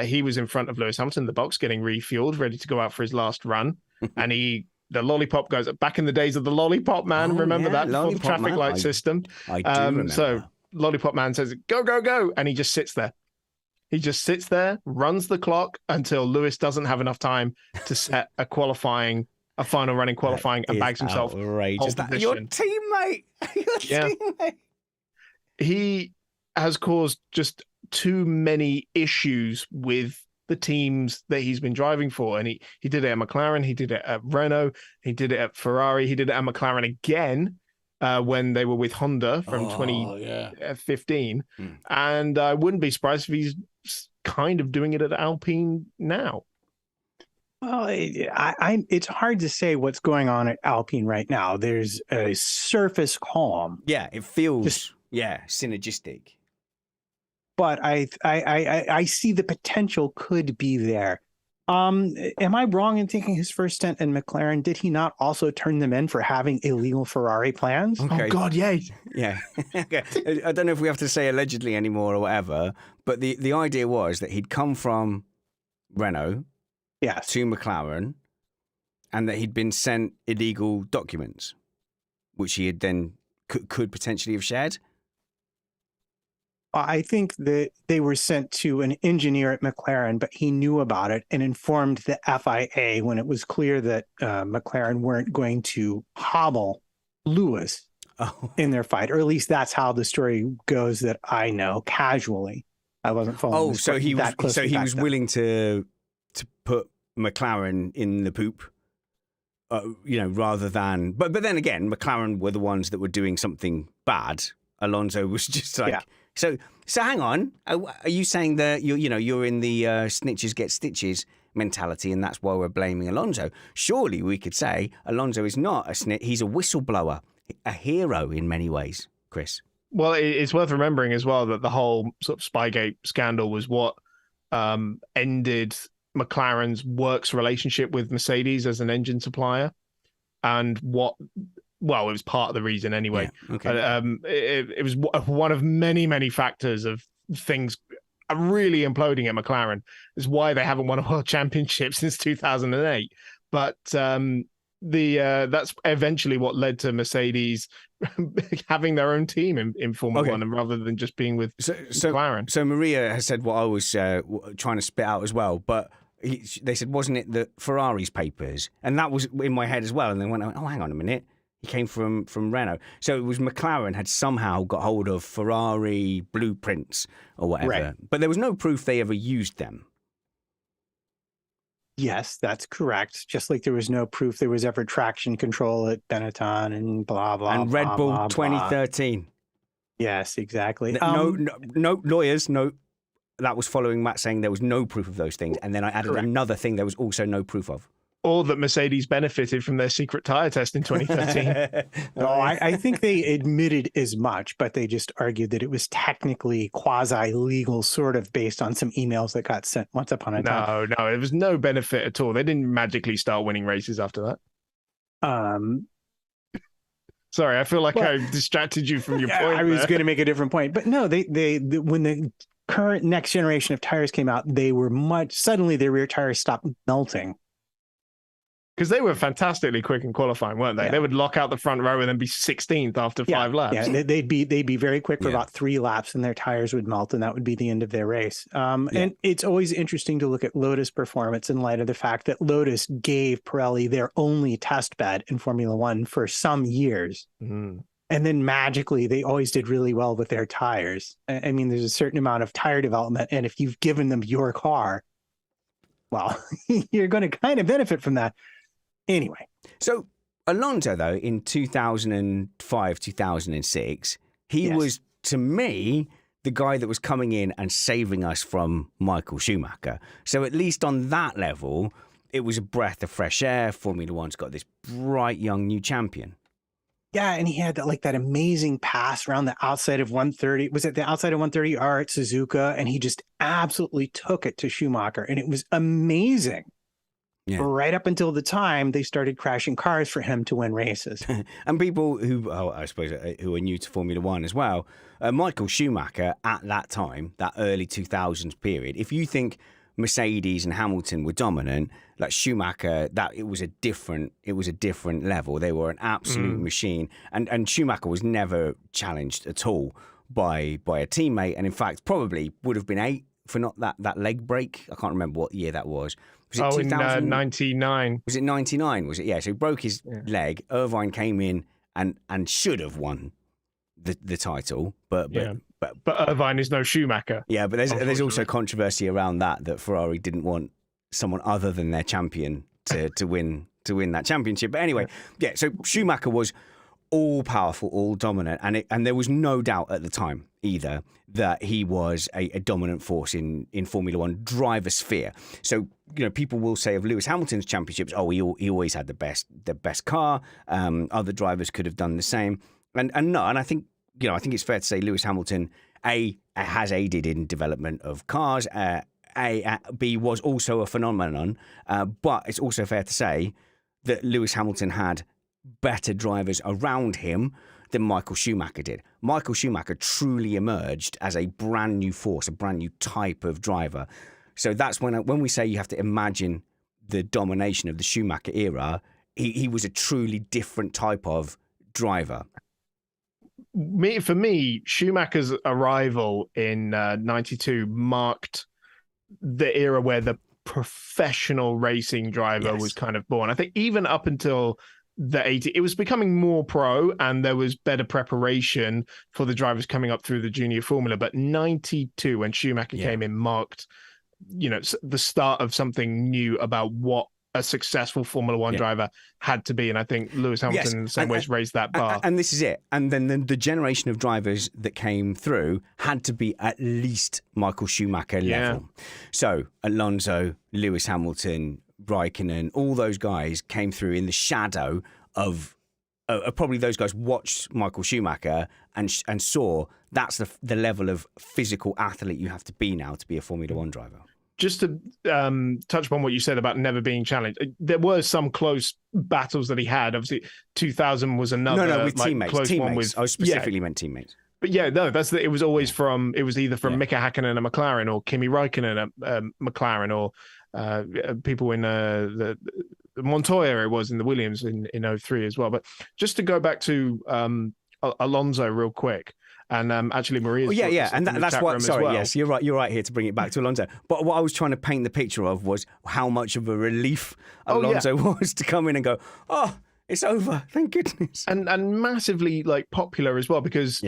He was in front of Lewis Hamilton in the box getting refueled, ready to go out for his last run. And the lollipop goes up. Back in the days of the lollipop man, remember that? Before the traffic light system. I do remember. So lollipop man says, go, go, go. And he just sits there. He just sits there, runs the clock until Lewis doesn't have enough time to set a final running qualifying, and bags himself. Outrageous. Your teammate. Teammate. He has caused just too many issues with the teams that he's been driving for. And he did it at McLaren, he did it at Renault, he did it at Ferrari, he did it at McLaren again. When they were with Honda from 2015. And I wouldn't be surprised if he's kind of doing it at Alpine now. Well, it's hard to say what's going on at Alpine right now. There's a surface calm. Yeah, it feels synergistic. But I see the potential could be there. Am I wrong in thinking his first stint in McLaren, did he not also turn them in for having illegal Ferrari plans? Okay. Oh, God, yeah. Yeah. Okay. I don't know if we have to say allegedly anymore or whatever, but the idea was that he'd come from Renault to McLaren and that he'd been sent illegal documents, which he had then could potentially have shared. I think that they were sent to an engineer at McLaren, but he knew about it and informed the FIA when it was clear that McLaren weren't going to hobble Lewis in their fight, or at least that's how the story goes that I know casually. I wasn't following. So he was willing to put McLaren in the poop, rather than. But then again, McLaren were the ones that were doing something bad. Alonso was just like. Yeah. So hang on. Are you saying that you're in the snitches get stitches mentality, and that's why we're blaming Alonso? Surely we could say Alonso is not a snitch. He's a whistleblower, a hero in many ways, Chris. Well, it's worth remembering as well that the whole sort of Spygate scandal was what ended McLaren's works relationship with Mercedes as an engine supplier, and it was part of the reason anyway. Yeah, okay. It was one of many, many factors of things really imploding at McLaren. Is why they haven't won a world championship since 2008. But that's eventually what led to Mercedes having their own team in Formula One, and rather than just being with McLaren. So Maria has said what I was trying to spit out as well, but they said, wasn't it the Ferrari's papers? And that was in my head as well. And then went, oh, hang on a minute. He came from Renault. So it was McLaren had somehow got hold of Ferrari blueprints or whatever. Right. But there was no proof they ever used them. Yes, that's correct. Just like there was no proof there was ever traction control at Benetton and blah, blah, And Red blah, Bull blah, blah. 2013. Yes, exactly. No lawyers, no. That was following Matt saying there was no proof of those things. And then I added another thing there was also no proof of. Or that Mercedes benefited from their secret tire test in 2013. No, I think they admitted as much, but they just argued that it was technically quasi-legal, sort of based on some emails that got sent once upon a time. No, it was no benefit at all. They didn't magically start winning races after that. Sorry, I feel like I distracted you from your point. I was going to make a different point, but no, they when the current next generation of tires came out, they were suddenly their rear tires stopped melting. Because they were fantastically quick in qualifying, weren't they? Yeah. They would lock out the front row and then be 16th after 5 laps. Yeah, they'd be very quick for about 3 laps, and their tires would melt, and that would be the end of their race. And it's always interesting to look at Lotus performance in light of the fact that Lotus gave Pirelli their only test bed in Formula One for some years. Mm. And then magically, they always did really well with their tires. I mean, there's a certain amount of tire development, and if you've given them your car, well, you're going to kind of benefit from that. Anyway. So Alonso, though, in 2005, 2006, he was, to me, the guy that was coming in and saving us from Michael Schumacher. So at least on that level, it was a breath of fresh air. Formula One's got this bright young new champion. Yeah, and he had that amazing pass around the outside of 130. Was it the outside of 130R at Suzuka? And he just absolutely took it to Schumacher, and it was amazing. Yeah. Right up until the time they started crashing cars for him to win races. And people who, I suppose, who are new to Formula One as well, Michael Schumacher at that time, that early 2000s period, if you think Mercedes and Hamilton were dominant, like Schumacher, it was a different level. They were an absolute machine. And Schumacher was never challenged at all by a teammate. And in fact, probably would have been 8 for not that leg break. I can't remember what year that was. Was it 2000? In 99. Was it 99? Was it? Yeah. So he broke his leg. Irvine came in and should have won the title, but Irvine is no Schumacher. Yeah, but there's also controversy around that Ferrari didn't want someone other than their champion to win that championship. But anyway, so Schumacher was all powerful, all dominant, and there was no doubt at the time either that he was a dominant force in Formula One driver sphere. So people will say of Lewis Hamilton's championships, he always had the best car. Other drivers could have done the same, and I think it's fair to say Lewis Hamilton has aided in development of cars. B was also a phenomenon, but it's also fair to say that Lewis Hamilton had better drivers around him than Michael Schumacher did. Michael Schumacher truly emerged as a brand new force, a brand new type of driver. So that's when we say you have to imagine the domination of the Schumacher era, he was a truly different type of driver. For me, Schumacher's arrival in 92 marked the era where the professional racing driver was kind of born. I think even up until the 80s, it was becoming more pro and there was better preparation for the drivers coming up through the junior formula. But 92, when Schumacher came in, marked, the start of something new about what a successful Formula One driver had to be. And I think Lewis Hamilton in the same ways raised that bar. And this is it. And then the generation of drivers that came through had to be at least Michael Schumacher level. So Alonso, Lewis Hamilton, Raikkonen, all those guys came through in the shadow of probably those guys watched Michael Schumacher and saw that's the level of physical athlete you have to be now to be a Formula One driver. Just to touch upon what you said about never being challenged, there were some close battles that he had. Obviously, 2000 was another with teammates. Close teammates. One with, I specifically meant teammates. But it was always it was either from Mika Hakkinen and a McLaren or Kimi Räikkönen a McLaren or people in the Montoya, it was in the Williams in 03 as well. But just to go back to Alonso real quick. And actually, Maria's and that's why. Sorry, yes, you're right. You're right here to bring it back to Alonso. But what I was trying to paint the picture of was how much of a relief Alonso was to come in and go, "Oh, it's over, thank goodness." And massively popular as well because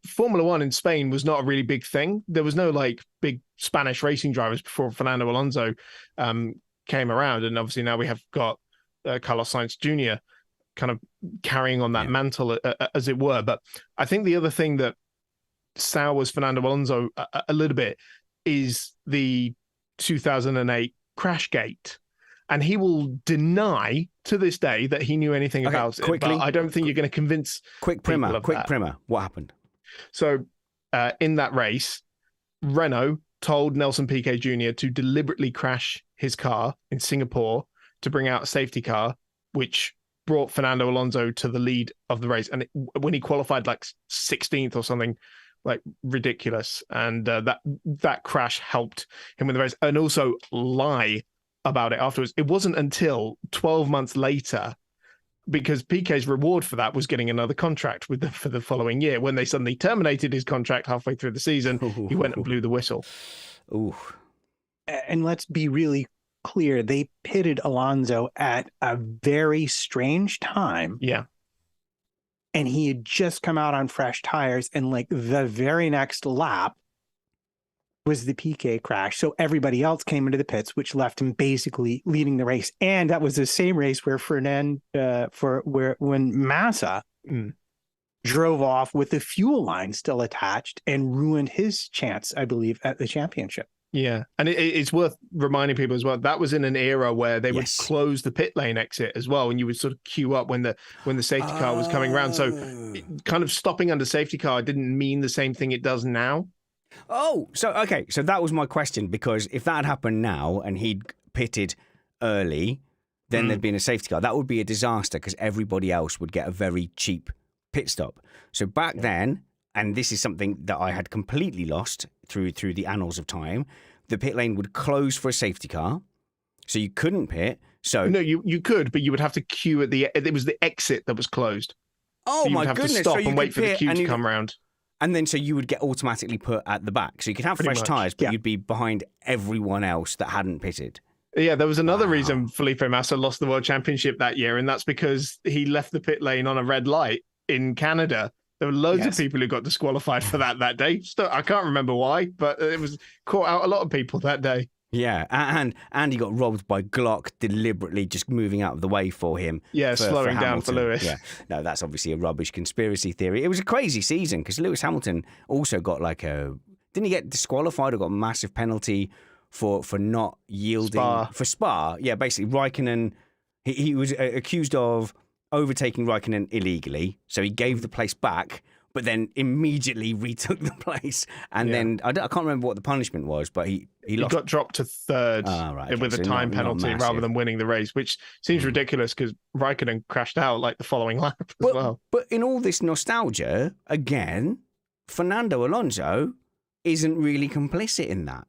Formula One in Spain was not a really big thing. There was no big Spanish racing drivers before Fernando Alonso came around, and obviously now we have got Carlos Sainz Jr. kind of carrying on that mantle, as it were. But I think the other thing that sours Fernando Alonso a little bit is the 2008 crash gate. And he will deny to this day that he knew anything about it. But I don't think you're going to convince. Quick primer. What happened? So in that race, Renault told Nelson Piquet Jr. to deliberately crash his car in Singapore to bring out a safety car, which brought Fernando Alonso to the lead of the race. And when he qualified like 16th or something, like ridiculous. And that crash helped him win the race. And also lie about it afterwards. It wasn't until 12 months later, because Piquet's reward for that was getting another contract for the following year. When they suddenly terminated his contract halfway through the season, he went and blew the whistle. Ooh. And let's be really clear, they pitted Alonso at a very strange time. Yeah. And he had just come out on fresh tires, and like the very next lap was the Piquet crash. So everybody else came into the pits, which left him basically leading the race. And that was the same race where when Massa drove off with the fuel line still attached and ruined his chance, I believe, at the championship. Yeah. And it's worth reminding people as well, that was in an era where they would close the pit lane exit as well, and you would sort of queue up when the safety car was coming around. So kind of stopping under safety car didn't mean the same thing it does now. Oh, so that was my question, because if that had happened now and he'd pitted early, then there'd been a safety car. That would be a disaster, because everybody else would get a very cheap pit stop. So back then, and this is something that I had completely lost through the annals of time, the pit lane would close for a safety car, so you couldn't pit. So no, you could, but you would have to queue at it was the exit that was closed. Oh, so my goodness! You would have to stop so and wait for the queue to come round. And then so you would get automatically put at the back. So you could have fresh tyres, but you'd be behind everyone else that hadn't pitted. Yeah, there was another reason Felipe Massa lost the World Championship that year, and that's because he left the pit lane on a red light in Canada. There were loads of people who got disqualified for that day. I can't remember why, but it was caught out a lot of people that day. Yeah, and he got robbed by Glock deliberately just moving out of the way for him. Yeah, slowing down for Lewis. Yeah, no, that's obviously a rubbish conspiracy theory. It was a crazy season because Lewis Hamilton also got didn't he get disqualified or got a massive penalty for not yielding for Spa? Yeah, basically Raikkonen, he was accused of overtaking Raikkonen illegally, so he gave the place back, but then immediately retook the place. And then I can't remember what the punishment was, but he got dropped to third with a time penalty rather than winning the race, which seems ridiculous because Raikkonen crashed out like the following lap as well. But in all this nostalgia, again, Fernando Alonso isn't really complicit in that.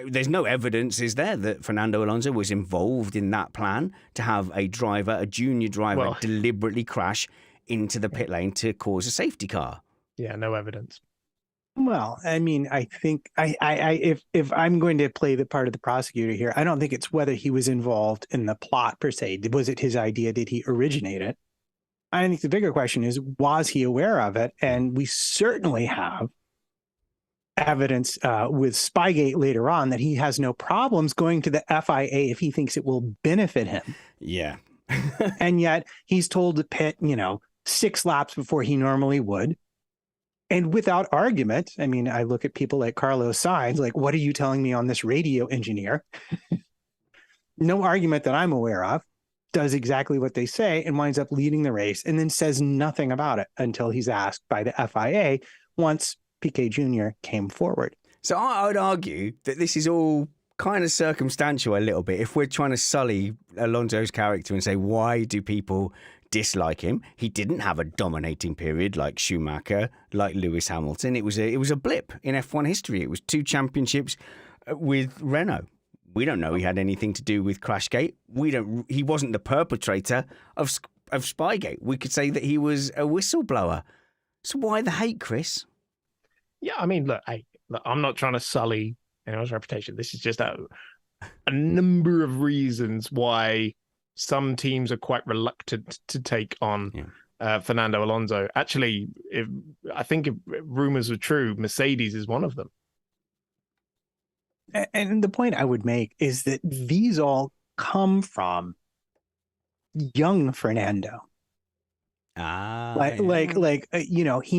There's no evidence, is there, that Fernando Alonso was involved in that plan to have a junior driver, deliberately crash into the pit lane to cause a safety car? Yeah, no evidence. Well, I mean, I think if I'm going to play the part of the prosecutor here, I don't think it's whether he was involved in the plot per se. Was it his idea? Did he originate it? I think the bigger question is, was he aware of it? And we certainly have evidence with Spygate later on that he has no problems going to the FIA if he thinks it will benefit him. Yeah. And yet he's told to pit, 6 laps before he normally would. And without argument, I mean, I look at people like Carlos Sainz, like, what are you telling me on this radio, engineer? No argument that I'm aware of, does exactly what they say and winds up leading the race and then says nothing about it until he's asked by the FIA once Piquet Jr. came forward. So I would argue that this is all kind of circumstantial a little bit. If we're trying to sully Alonso's character and say, why do people dislike him? He didn't have a dominating period like Schumacher, like Lewis Hamilton. It was a blip in F1 history. It was 2 championships with Renault. We don't know he had anything to do with Crashgate. He wasn't the perpetrator of Spygate. We could say that he was a whistleblower. So why the hate, Chris? Yeah, I mean, look, I'm not trying to sully anyone's reputation. This is just a number of reasons why some teams are quite reluctant to take on Fernando Alonso. Actually, I think if rumors are true, Mercedes is one of them. And the point I would make is that these all come from young Fernando. He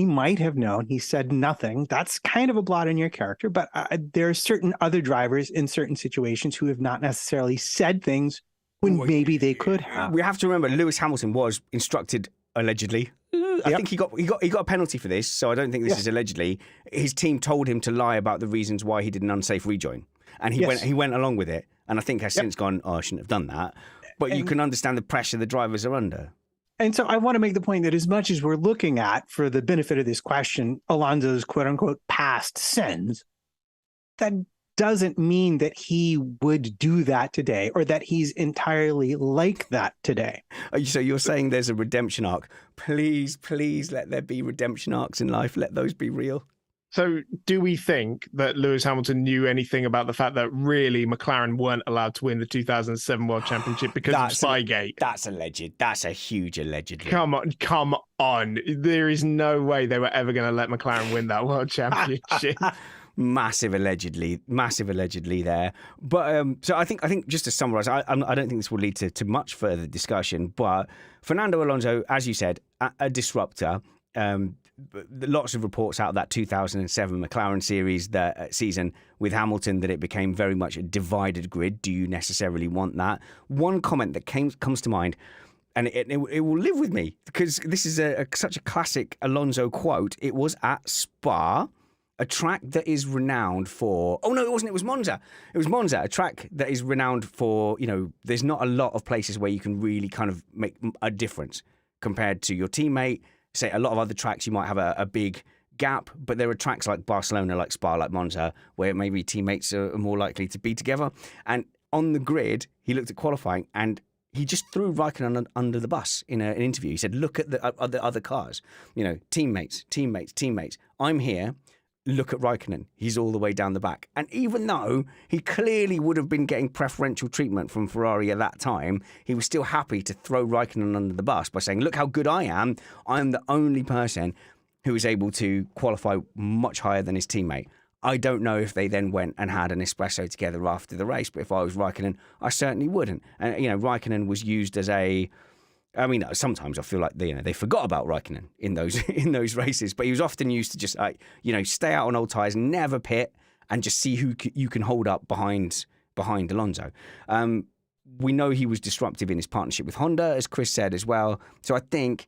might have known. He said nothing. That's kind of a blot in your character. But there are certain other drivers in certain situations who have not necessarily said things when maybe they could have. We have to remember Lewis Hamilton was instructed allegedly. I think he got a penalty for this, so I don't think this is allegedly. His team told him to lie about the reasons why he did an unsafe rejoin, and he went along with it. And I think has since gone, I shouldn't have done that. But you can understand the pressure the drivers are under. And so I want to make the point that as much as we're looking at, for the benefit of this question, Alonso's quote unquote past sins, that doesn't mean that he would do that today or that he's entirely like that today. So you're saying there's a redemption arc. Please let there be redemption arcs in life. Let those be real. So do we think that Lewis Hamilton knew anything about the fact that really McLaren weren't allowed to win the 2007 World Championship because of Spygate? That's alleged. That's a huge allegedly. Come on. There is no way they were ever going to let McLaren win that World Championship. Massive allegedly there. But so I think just to summarize, I don't think this will lead to much further discussion, but Fernando Alonso, as you said, a disruptor. Lots of reports out of that 2007 McLaren series season with Hamilton that it became very much a divided grid. Do you necessarily want that? One comment that comes to mind, and it will live with me because this is such a classic Alonso quote. It was at Spa, a track that is renowned for... Oh, no, it wasn't. It was Monza. It was Monza, a track that is renowned for, there's not a lot of places where you can really kind of make a difference compared to your teammate. Say a lot of other tracks, you might have a big gap, but there are tracks like Barcelona, like Spa, like Monza, where maybe teammates are more likely to be together. And on the grid, he looked at qualifying and he just threw Raikkonen under the bus in an interview. He said, look at the other cars, teammates. I'm here. Look at Raikkonen. He's all the way down the back. And even though he clearly would have been getting preferential treatment from Ferrari at that time, he was still happy to throw Raikkonen under the bus by saying, look how good I am. I'm the only person who is able to qualify much higher than his teammate. I don't know if they then went and had an espresso together after the race, but if I was Raikkonen, I certainly wouldn't. And, Raikkonen was used as sometimes I feel like they forgot about Raikkonen in those races, but he was often used to just stay out on old tyres, never pit, and just see who you can hold up behind Alonso. We know he was disruptive in his partnership with Honda, as Chris said as well. So I think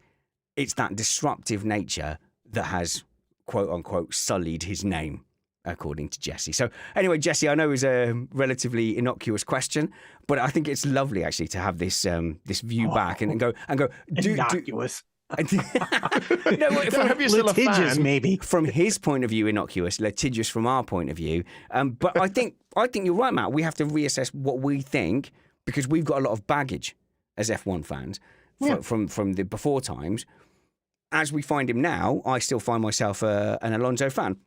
it's that disruptive nature that has quote unquote sullied his name, according to Jesse. So anyway, Jesse, I know it was a relatively innocuous question, but I think it's lovely actually to have this view back and go innocuous. From litigious, maybe from his point of view, innocuous, litigious from our point of view. But I think you're right, Matt. We have to reassess what we think because we've got a lot of baggage as F1 fans from the before times. As we find him now, I still find myself an Alonso fan.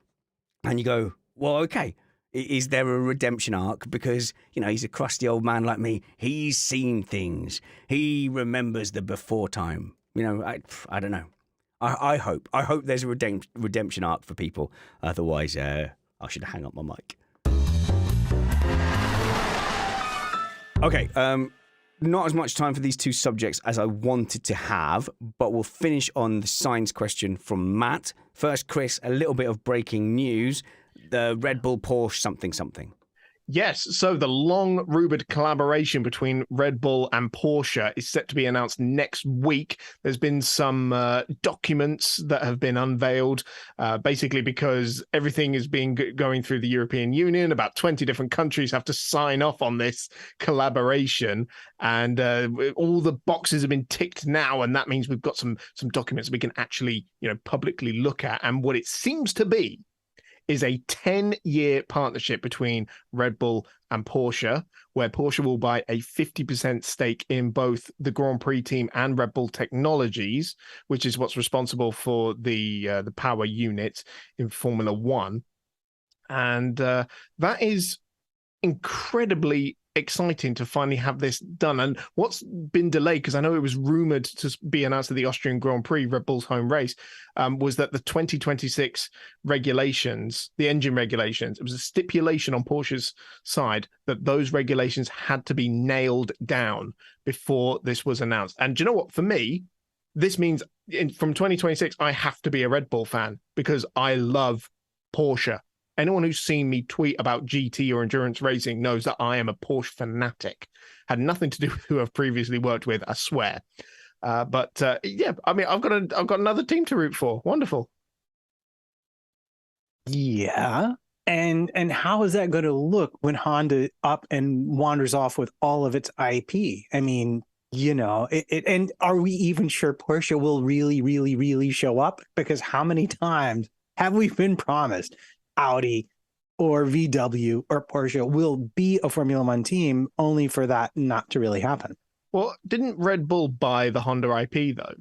And you go, well, okay, is there a redemption arc? Because, he's a crusty old man like me. He's seen things. He remembers the before time. I don't know. I hope there's a redemption arc for people. Otherwise, I should hang up my mic. Okay, not as much time for these two subjects as I wanted to have, but we'll finish on the science question from Matt. First, Chris, a little bit of breaking news. The Red Bull Porsche something. Yes, so the long-rumored collaboration between Red Bull and Porsche is set to be announced next week. There's been some documents that have been unveiled, basically because everything is going through the European Union. About 20 different countries have to sign off on this collaboration, and all the boxes have been ticked now, and that means we've got some documents we can actually publicly look at. And what it seems to be is a 10-year partnership between Red Bull and Porsche, where Porsche will buy a 50% stake in both the Grand Prix team and Red Bull Technologies, which is what's responsible for the power unit in Formula One. And that is incredibly exciting to finally have this done. And what's been delayed, because I know it was rumored to be announced at the Austrian Grand Prix, Red Bull's home race, was that the 2026 regulations, the engine regulations, it was a stipulation on Porsche's side that those regulations had to be nailed down before this was announced. And do you know what? For me, this means from 2026, I have to be a Red Bull fan because I love Porsche. Anyone who's seen me tweet about GT or endurance racing knows that I am a Porsche fanatic. Had nothing to do with who I've previously worked with, I swear. But yeah, I mean, I've got another team to root for. Wonderful. Yeah. And how is that going to look when Honda up and wanders off with all of its IP? I mean, and are we even sure Porsche will really, really, really show up? Because how many times have we been promised Audi or VW or Porsche will be a Formula One team, only for that not to really happen? Well, didn't Red Bull buy the Honda IP though?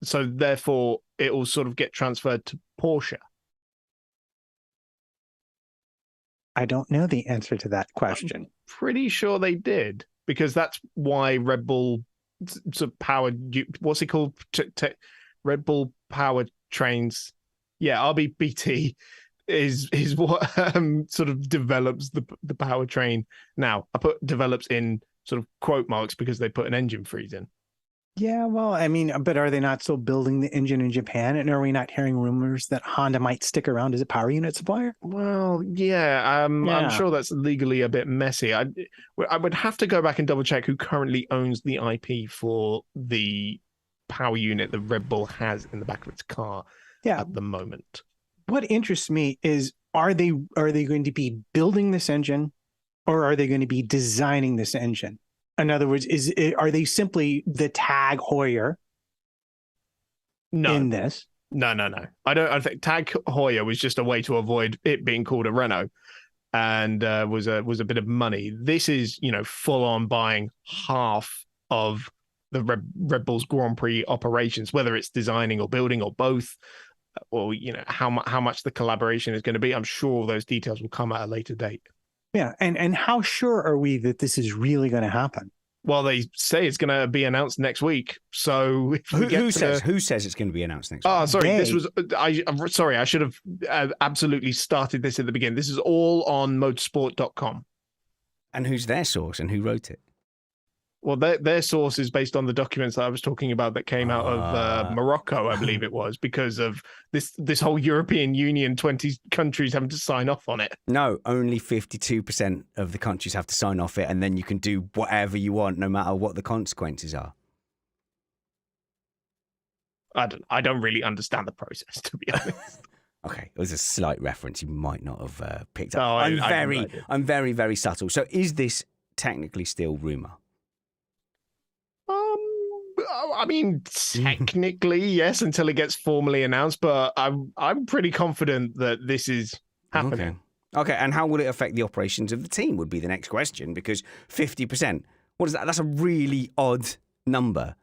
So therefore it will sort of get transferred to Porsche. I don't know the answer to that question. I'm pretty sure they did, because that's why Red Bull powered, what's it called? Red Bull powered trains. Yeah, RBBT is what sort of develops the powertrain. Now, I put develops in sort of quote marks because they put an engine freeze in. Yeah, well, I mean, but are they not still building the engine in Japan? And are we not hearing rumors that Honda might stick around as a power unit supplier? Well, yeah, I'm sure that's legally a bit messy. I would have to go back and double check who currently owns the IP for the power unit that Red Bull has in the back of its car at the moment. What interests me is, are they going to be building this engine, or are they going to be designing this engine? In other words, are they simply the tag Heuer in this? No. I think tag Heuer was just a way to avoid it being called a Renault, and was a bit of money. This is, full on buying half of the Red Bull's Grand Prix operations, whether it's designing or building or both, or how much the collaboration is going to be. I'm sure all those details will come at a later date. Yeah, and how sure are we that this is really going to happen? Well, they say it's going to be announced next week. So who says it's going to be announced next week? Oh, sorry. This was I'm sorry. I should have absolutely started this at the beginning. This is all on motorsport.com. And who's their source and who wrote it? Well, their source is based on the documents that I was talking about that came out of Morocco, I believe it was, because of this whole European Union, 20 countries having to sign off on it. No, only 52% of the countries have to sign off it, and then you can do whatever you want, no matter what the consequences are. I don't really understand the process, to be honest. Okay, it was a slight reference you might not have picked up. No, I'm very, very subtle. So is this technically still rumour? I mean, technically, yes, until it gets formally announced, but I'm pretty confident that this is happening. Okay, and how will it affect the operations of the team would be the next question, because 50%, what is that? That's a really odd number.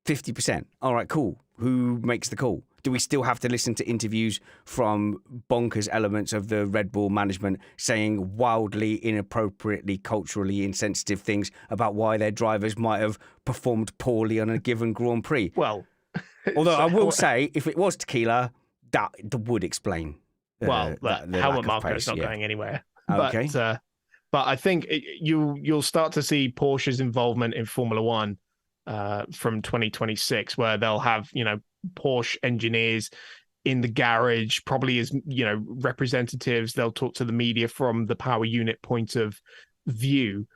50%. All right, cool. Who makes the call? Do we still have to listen to interviews from bonkers elements of the Red Bull management saying wildly, inappropriately, culturally insensitive things about why their drivers might have performed poorly on a given Grand Prix? Well, although I will say, if it was tequila, that would explain. Helmut Marko is not going anywhere. Okay. But I think you'll start to see Porsche's involvement in Formula One from 2026, where they'll have, Porsche engineers in the garage, probably as, representatives. They'll talk to the media from the power unit point of view.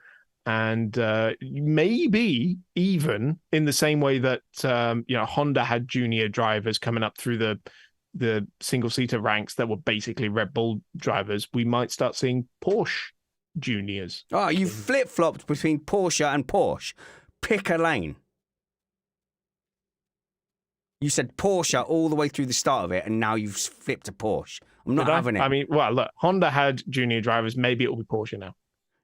And maybe even in the same way that, Honda had junior drivers coming up through the single-seater ranks that were basically Red Bull drivers, we might start seeing Porsche juniors. Oh, you flip-flopped between Porsche and Porsche. Pick a lane. You said Porsche all the way through the start of it, and now you've flipped to Porsche. I'm not having it. I mean, well, look, Honda had junior drivers. Maybe it will be Porsche now.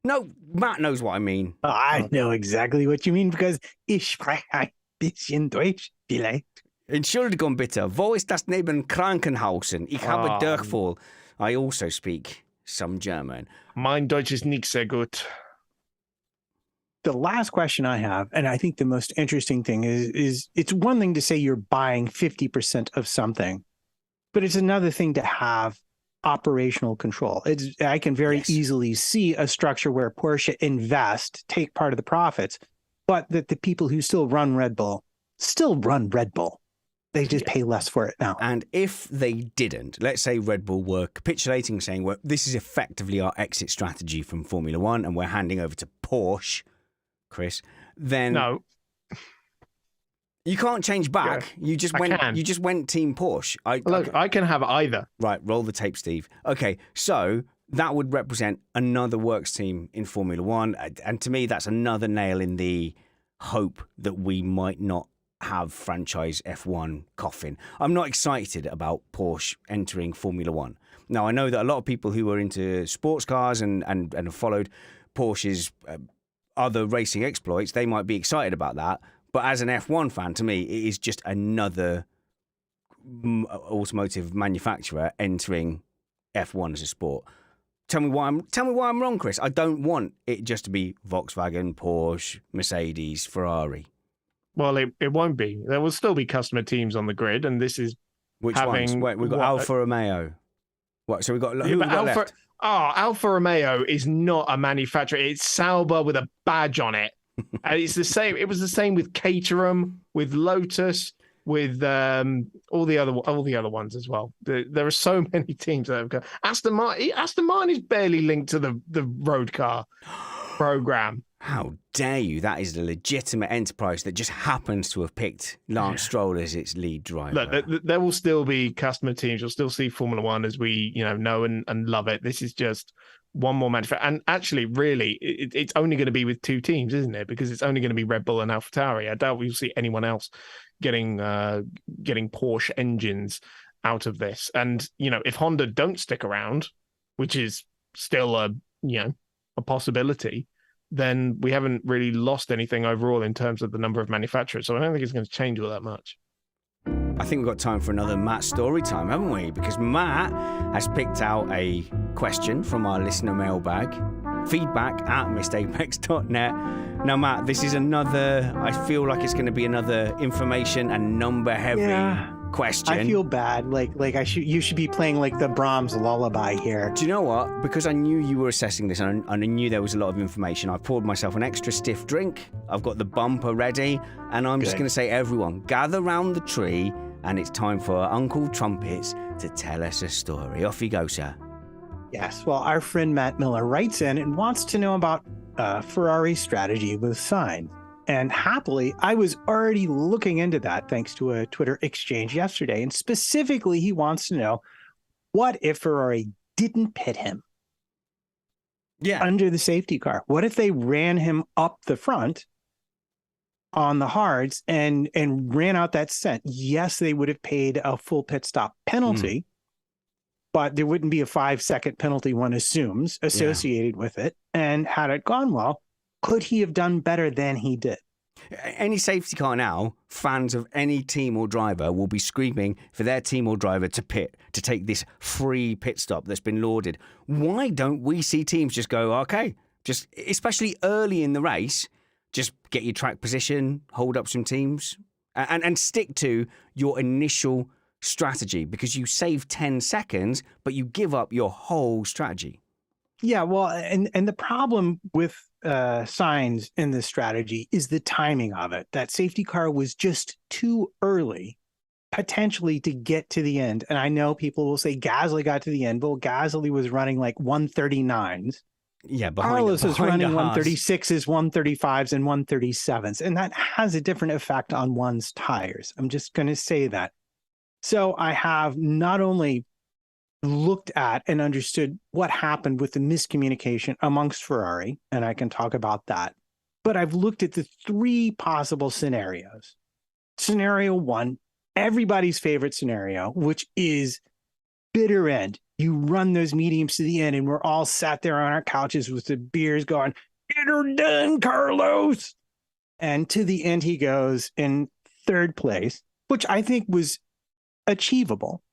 No, Matt knows what I mean. I know exactly what you mean, because ich spreche ein bisschen Deutsch, vielleicht. Entschuldigung bitte, wo ist das neben Krankenhausen? Ich habe Durchfall. I also speak some German. Mein Deutsch ist nicht sehr gut. the last question I have, and I think the most interesting thing is it's one thing to say you're buying 50% of something, but it's another thing to have operational control. I can very easily see a structure where Porsche invest, take part of the profits, but that the people who still run Red Bull still run Red Bull. They just pay less for it now. And if they didn't, let's say Red Bull were capitulating, saying, well, this is effectively our exit strategy from Formula One and we're handing over to Porsche, Chris, then No. You can't change back. Yeah, you just went Team Porsche. I can have either. Right, roll the tape, Steve. Okay, so that would represent another works team in Formula One. And to me, that's another nail in the hope that we might not have franchise F1 coffin. I'm not excited about Porsche entering Formula One. Now, I know that a lot of people who are into sports cars and have followed Porsche's other racing exploits, they might be excited about that. But as an F1 fan, to me, it is just another automotive manufacturer entering F1 as a sport. Tell me why I'm wrong, Chris. I don't want it just to be Volkswagen, Porsche, Mercedes, Ferrari. Well, it won't be. There will still be customer teams on the grid, and this is which ones? Wait, we've got Alfa Romeo. What? So we've got who we got left? Alfa Romeo is not a manufacturer. It's Sauber with a badge on it. And it's the same. It was the same with Caterham, with Lotus, with all the other ones as well. There are so many teams that have got Aston Martin. Aston Martin is barely linked to the road car program. How dare you? That is a legitimate enterprise that just happens to have picked Lance Stroll as its lead driver. Look, there will still be customer teams. You'll still see Formula One as we know and love it. This is just one more manufacturer. And actually, really, it's only going to be with two teams, isn't it? Because it's only going to be Red Bull and AlphaTauri. I doubt we'll see anyone else getting Porsche engines out of this. And, if Honda don't stick around, which is still a possibility, then we haven't really lost anything overall in terms of the number of manufacturers. So I don't think it's going to change all that much. I think we've got time for another Matt story time, haven't we? Because Matt has picked out a question from our listener mailbag, feedback@missedapex.net. Now, Matt, this is another, I feel like it's going to be another information and number heavy question. I feel bad. You should be playing like the Brahms lullaby here. Do you know what? Because I knew you were assessing this and I knew there was a lot of information, I poured myself an extra stiff drink. I've got the bumper ready, and I'm just going to say, everyone, gather round the tree, and it's time for Uncle Trumpets to tell us a story. Off you go, sir. Yes. Well, our friend Matt Miller writes in and wants to know about Ferrari's strategy with signs. And happily, I was already looking into that thanks to a Twitter exchange yesterday. And specifically, he wants to know, what if Ferrari didn't pit him under the safety car? What if they ran him up the front on the hards and ran out that set? Yes, they would have paid a full pit stop penalty, but there wouldn't be a 5-second penalty, one assumes, associated with it. And had it gone well, could he have done better than he did? Any safety car now, fans of any team or driver will be screaming for their team or driver to pit, to take this free pit stop that's been lauded. Why don't we see teams just go, okay, just especially early in the race, just get your track position, hold up some teams, and stick to your initial strategy, because you save 10 seconds, but you give up your whole strategy. Yeah, well, and the problem with signs in this strategy is the timing of it. That safety car was just too early, potentially, to get to the end. And I know people will say Gasly got to the end. Well, Gasly was running like 139s. Yeah, Carlos is running 136s, 135s, and 137s. And that has a different effect on one's tires. I'm just going to say that. So I have not only looked at and understood what happened with the miscommunication amongst Ferrari, and I can talk about that, but I've looked at the three possible scenarios. Scenario one, everybody's favorite scenario, which is bitter end. You run those mediums to the end, and we're all sat there on our couches with the beers going, "Get her done, Carlos." And to the end, he goes in third place, which I think was achievable.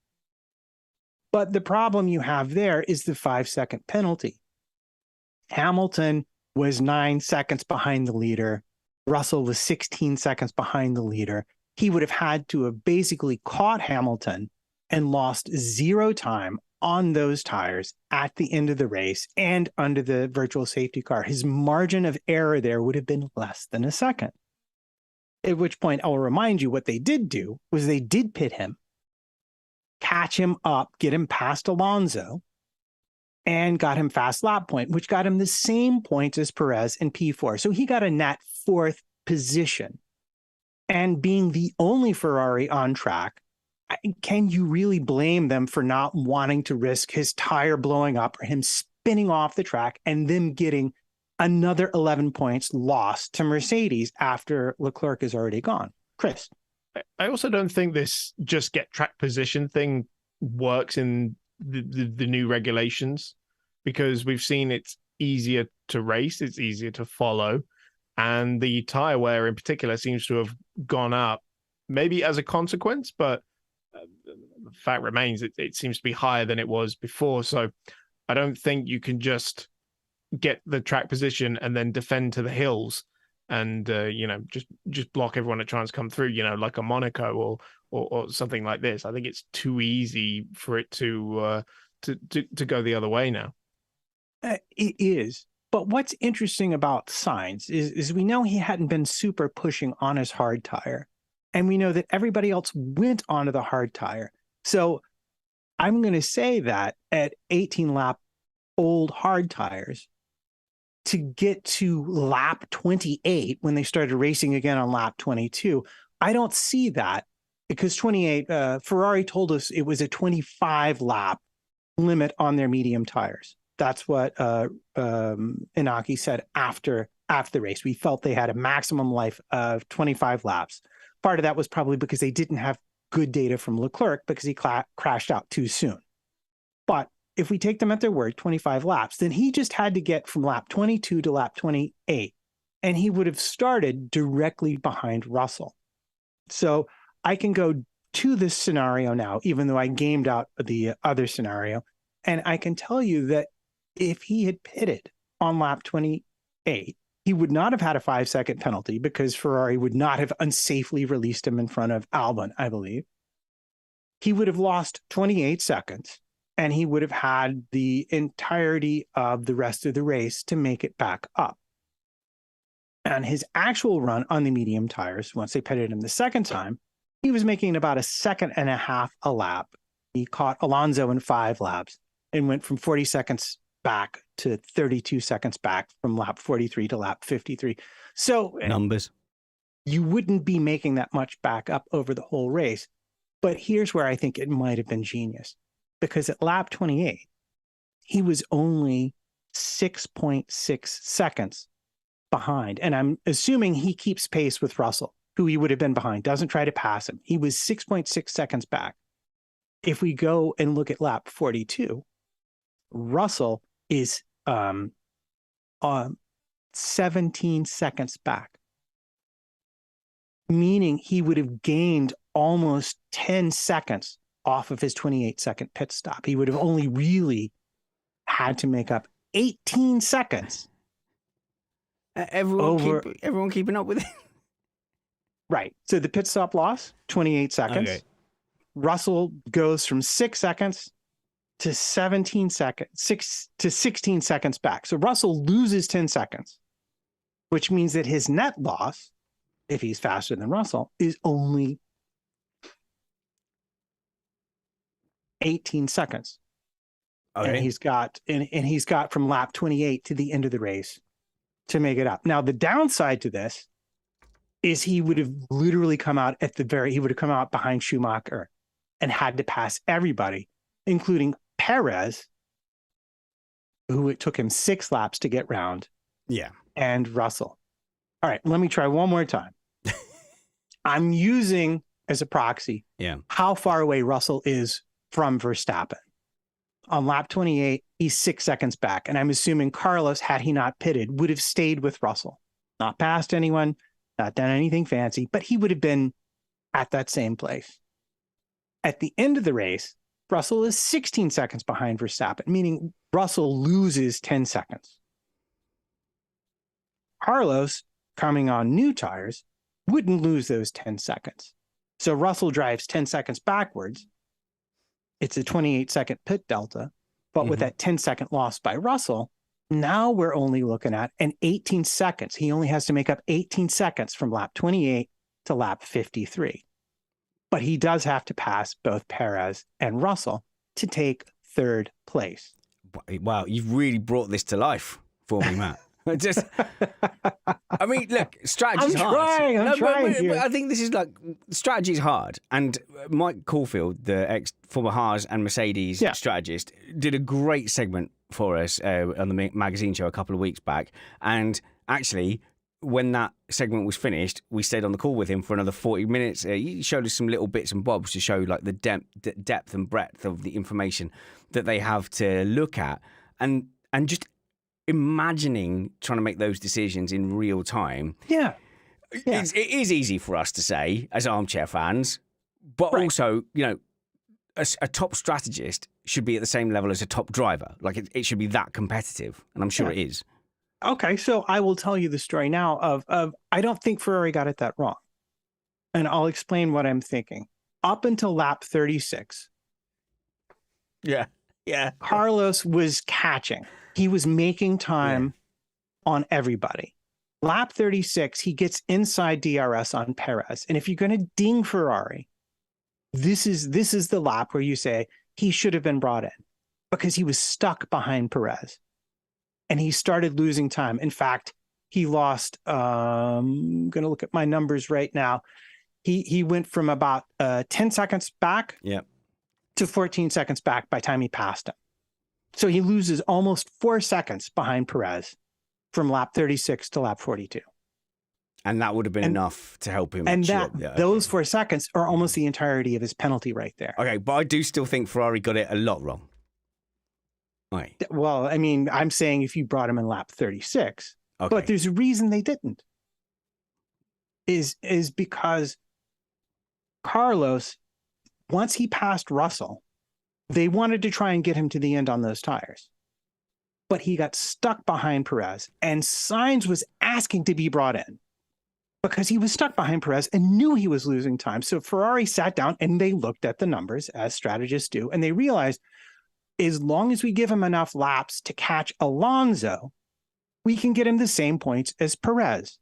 But the problem you have there is the 5-second penalty. Hamilton was 9 seconds behind the leader. Russell was 16 seconds behind the leader. He would have had to have basically caught Hamilton and lost 0 time on those tires at the end of the race and under the virtual safety car. His margin of error there would have been less than a second. At which point, I'll remind you what they did do was they did pit him, catch him up, get him past Alonso, and got him fast lap point, which got him the same points as Perez in P4. So he got a net 4th position. And being the only Ferrari on track, can you really blame them for not wanting to risk his tire blowing up or him spinning off the track and them getting another 11 points lost to Mercedes after Leclerc is already gone? Chris? I also don't think this just get track position thing works in the new regulations, because we've seen it's easier to race, it's easier to follow, and the tire wear in particular seems to have gone up, maybe as a consequence, but the fact remains it seems to be higher than it was before. So I don't think you can just get the track position and then defend to the hills and just block everyone that tries to come through, like a Monaco or something like this. I think it's too easy for it to go the other way now. It is. But what's interesting about Sainz is we know he hadn't been super pushing on his hard tire. And we know that everybody else went onto the hard tire. So I'm going to say that at 18 lap old hard tires, to get to lap 28 when they started racing again on lap 22, I don't see that, because 28, Ferrari told us it was a 25 lap limit on their medium tires. That's what Inaki said after the race. We felt they had a maximum life of 25 laps. Part of that was probably because they didn't have good data from Leclerc because he crashed out too soon. But if we take them at their word, 25 laps, then he just had to get from lap 22 to lap 28, and he would have started directly behind Russell. So I can go to this scenario now, even though I gamed out the other scenario, and I can tell you that if he had pitted on lap 28, he would not have had a 5-second penalty because Ferrari would not have unsafely released him in front of Albon, I believe. He would have lost 28 seconds, and he would have had the entirety of the rest of the race to make it back up. And his actual run on the medium tires, once they pitted him the second time, he was making about 1.5 seconds a lap. He caught Alonso in 5 laps and went from 40 seconds back to 32 seconds back from lap 43 to lap 53. So numbers. You wouldn't be making that much back up over the whole race. But here's where I think it might have been genius, because at lap 28, he was only 6.6 seconds behind. And I'm assuming he keeps pace with Russell, who he would have been behind, doesn't try to pass him. He was 6.6 seconds back. If we go and look at lap 42, Russell is 17 seconds back, meaning he would have gained almost 10 seconds off of his 28-second pit stop. He would have only really had to make up 18 seconds. Everyone keeping up with it? Right. So the pit stop loss, 28 seconds. Okay. Russell goes from 6 seconds to 16 seconds back. So Russell loses 10 seconds, which means that his net loss, if he's faster than Russell, is only 18 seconds. Okay. And he's got from lap 28 to the end of the race to make it up. Now, the downside to this is he would have literally come out behind Schumacher and had to pass everybody, including Perez, who it took him 6 laps to get round. Yeah. And Russell. All right, let me try one more time. I'm using as a proxy how far away Russell is from Verstappen. On lap 28, he's 6 seconds back. And I'm assuming Carlos, had he not pitted, would have stayed with Russell. Not passed anyone, not done anything fancy, but he would have been at that same place. At the end of the race, Russell is 16 seconds behind Verstappen, meaning Russell loses 10 seconds. Carlos, coming on new tires, wouldn't lose those 10 seconds. So Russell drives 10 seconds backwards. It's a 28-second pit delta. But with that 10-second loss by Russell, now we're only looking at an 18 seconds. He only has to make up 18 seconds from lap 28 to lap 53. But he does have to pass both Perez and Russell to take third place. Wow, you've really brought this to life for me, Matt. Just, I mean, look, strategy's hard. I'm trying. But I think this is like, strategy's hard. And Mike Caulfield, the ex-former Haas and Mercedes strategist, did a great segment for us on the magazine show a couple of weeks back. And actually, when that segment was finished, we stayed on the call with him for another 40 minutes. He showed us some little bits and bobs to show like the depth and breadth of the information that they have to look at. And just imagining trying to make those decisions in real time. Yeah. It is easy for us to say as armchair fans, but also, you know, a top strategist should be at the same level as a top driver. Like it should be that competitive, and I'm sure it is. Okay, so I will tell you the story now of I don't think Ferrari got it that wrong. And I'll explain what I'm thinking. Up until lap 36. Yeah. Carlos was catching. He was making time on everybody. Lap 36, he gets inside DRS on Perez. And if you're going to ding Ferrari, this is the lap where you say he should have been brought in because he was stuck behind Perez. And he started losing time. In fact, he lost, I'm going to look at my numbers right now. He went from about 10 seconds back to 14 seconds back by the time he passed him. So he loses almost 4 seconds behind Perez from lap 36 to lap 42. And that would have been enough to help him. And those 4 seconds are almost the entirety of his penalty right there. Okay, but I do still think Ferrari got it a lot wrong. Right. Well, I mean, I'm saying if you brought him in lap 36, but there's a reason they didn't. Is because Carlos, once he passed Russell, they wanted to try and get him to the end on those tires. But he got stuck behind Perez, and Sainz was asking to be brought in because he was stuck behind Perez and knew he was losing time. So Ferrari sat down and they looked at the numbers, as strategists do, and they realized as long as we give him enough laps to catch Alonso, we can get him the same points as Perez.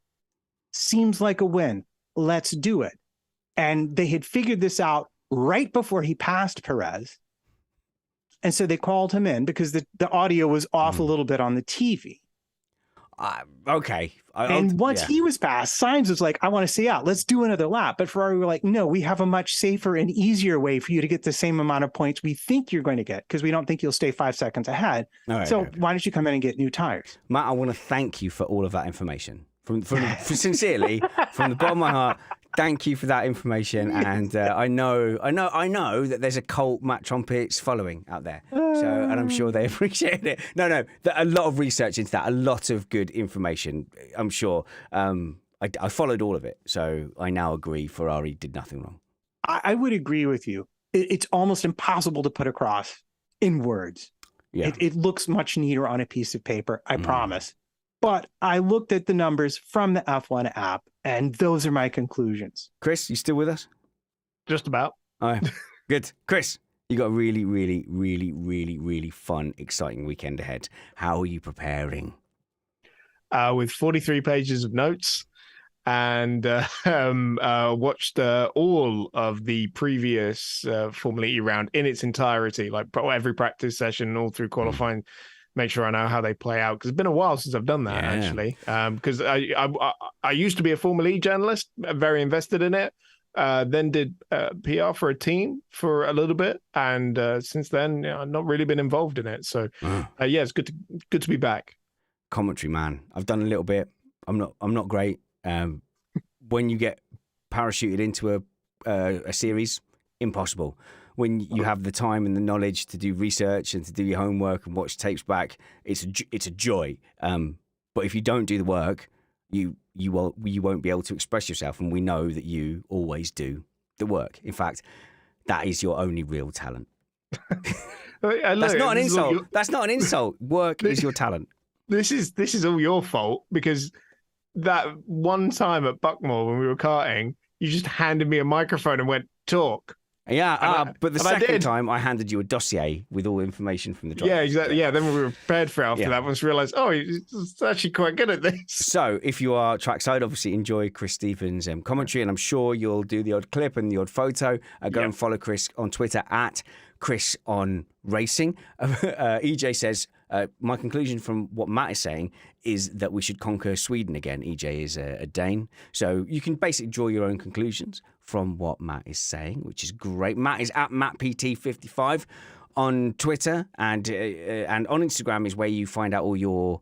Seems like a win. Let's do it. And they had figured this out right before he passed Perez. And so they called him in because the audio was off a little bit on the TV. Okay. And once he was passed, Sainz was like, I want to stay out. Let's do another lap. But Ferrari were like, no, we have a much safer and easier way for you to get the same amount of points we think you're going to get because we don't think you'll stay 5 seconds ahead. Why don't you come in and get new tires? Matt, I want to thank you for all of that information. Sincerely, from the bottom of my heart, thank you for that information. And I know that there's a cult Matt Trumpets following out there. And I'm sure they appreciate it. No, a lot of research into that, a lot of good information, I'm sure. I followed all of it. So I now agree Ferrari did nothing wrong. I would agree with you. It's almost impossible to put across in words. Yeah. It looks much neater on a piece of paper, I promise. But I looked at the numbers from the F1 app, and those are my conclusions. Chris, you still with us? Just about. All right. Good. Chris, you got a really, really, really, really, really fun, exciting weekend ahead. How are you preparing? With 43 pages of notes and watched all of the previous Formula E round in its entirety, like every practice session all through qualifying. Make sure I know how they play out because it's been a while since I've done that actually. Because I used to be a Formula E journalist, very invested in it. Then did PR for a team for a little bit, and since then I've not really been involved in it. So it's good to be back. Commentary, man. I've done a little bit. I'm not great. When you get parachuted into a series, impossible. When you have the time and the knowledge to do research and to do your homework and watch tapes back, it's a joy. But if you don't do the work, you won't be able to express yourself. And we know that you always do the work. In fact, that is your only real talent. That's not an insult. That's not an insult. Work is your talent. This is all your fault because that one time at Buckmore when we were karting, you just handed me a microphone and went, talk. Yeah, but the and I second did. time I handed you a dossier with all information from the driver. Yeah, exactly. Yeah, then we were prepared for it after Yeah. that. Once we realised, oh, he's actually quite good at this. So if you are trackside, obviously enjoy Chris Stevens' commentary, and I'm sure you'll do the odd clip and the odd photo. Go and follow Chris on Twitter at Chris on Racing. EJ says, my conclusion from what Matt is saying is that we should conquer Sweden again. EJ is a Dane. So you can basically draw your own conclusions from what Matt is saying, which is great. Matt is at MattPT55 on Twitter, and on Instagram is where you find out all your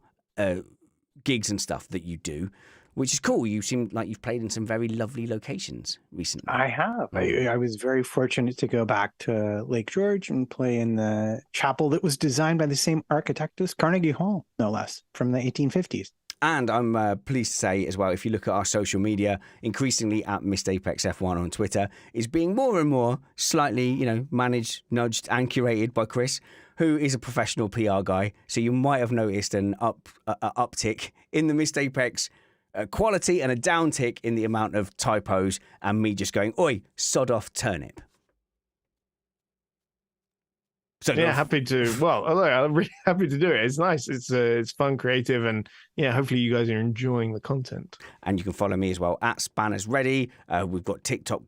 gigs and stuff that you do, which is cool. You seem like you've played in some very lovely locations recently. I have. I was very fortunate to go back to Lake George and play in the chapel that was designed by the same architect as Carnegie Hall, no less, from the 1850s. And I'm pleased to say as well, if you look at our social media, increasingly at Missed Apex F1 on Twitter, is being more and more slightly, managed, nudged and curated by Chris, who is a professional PR guy. So you might have noticed an uptick in the Missed Apex quality and a downtick in the amount of typos and me just going, oi, sod off turnip. So yeah, happy to. Well, I'm really happy to do it. It's nice. It's fun, creative, and hopefully you guys are enjoying the content. And you can follow me as well at Spanners Ready. We've got TikTok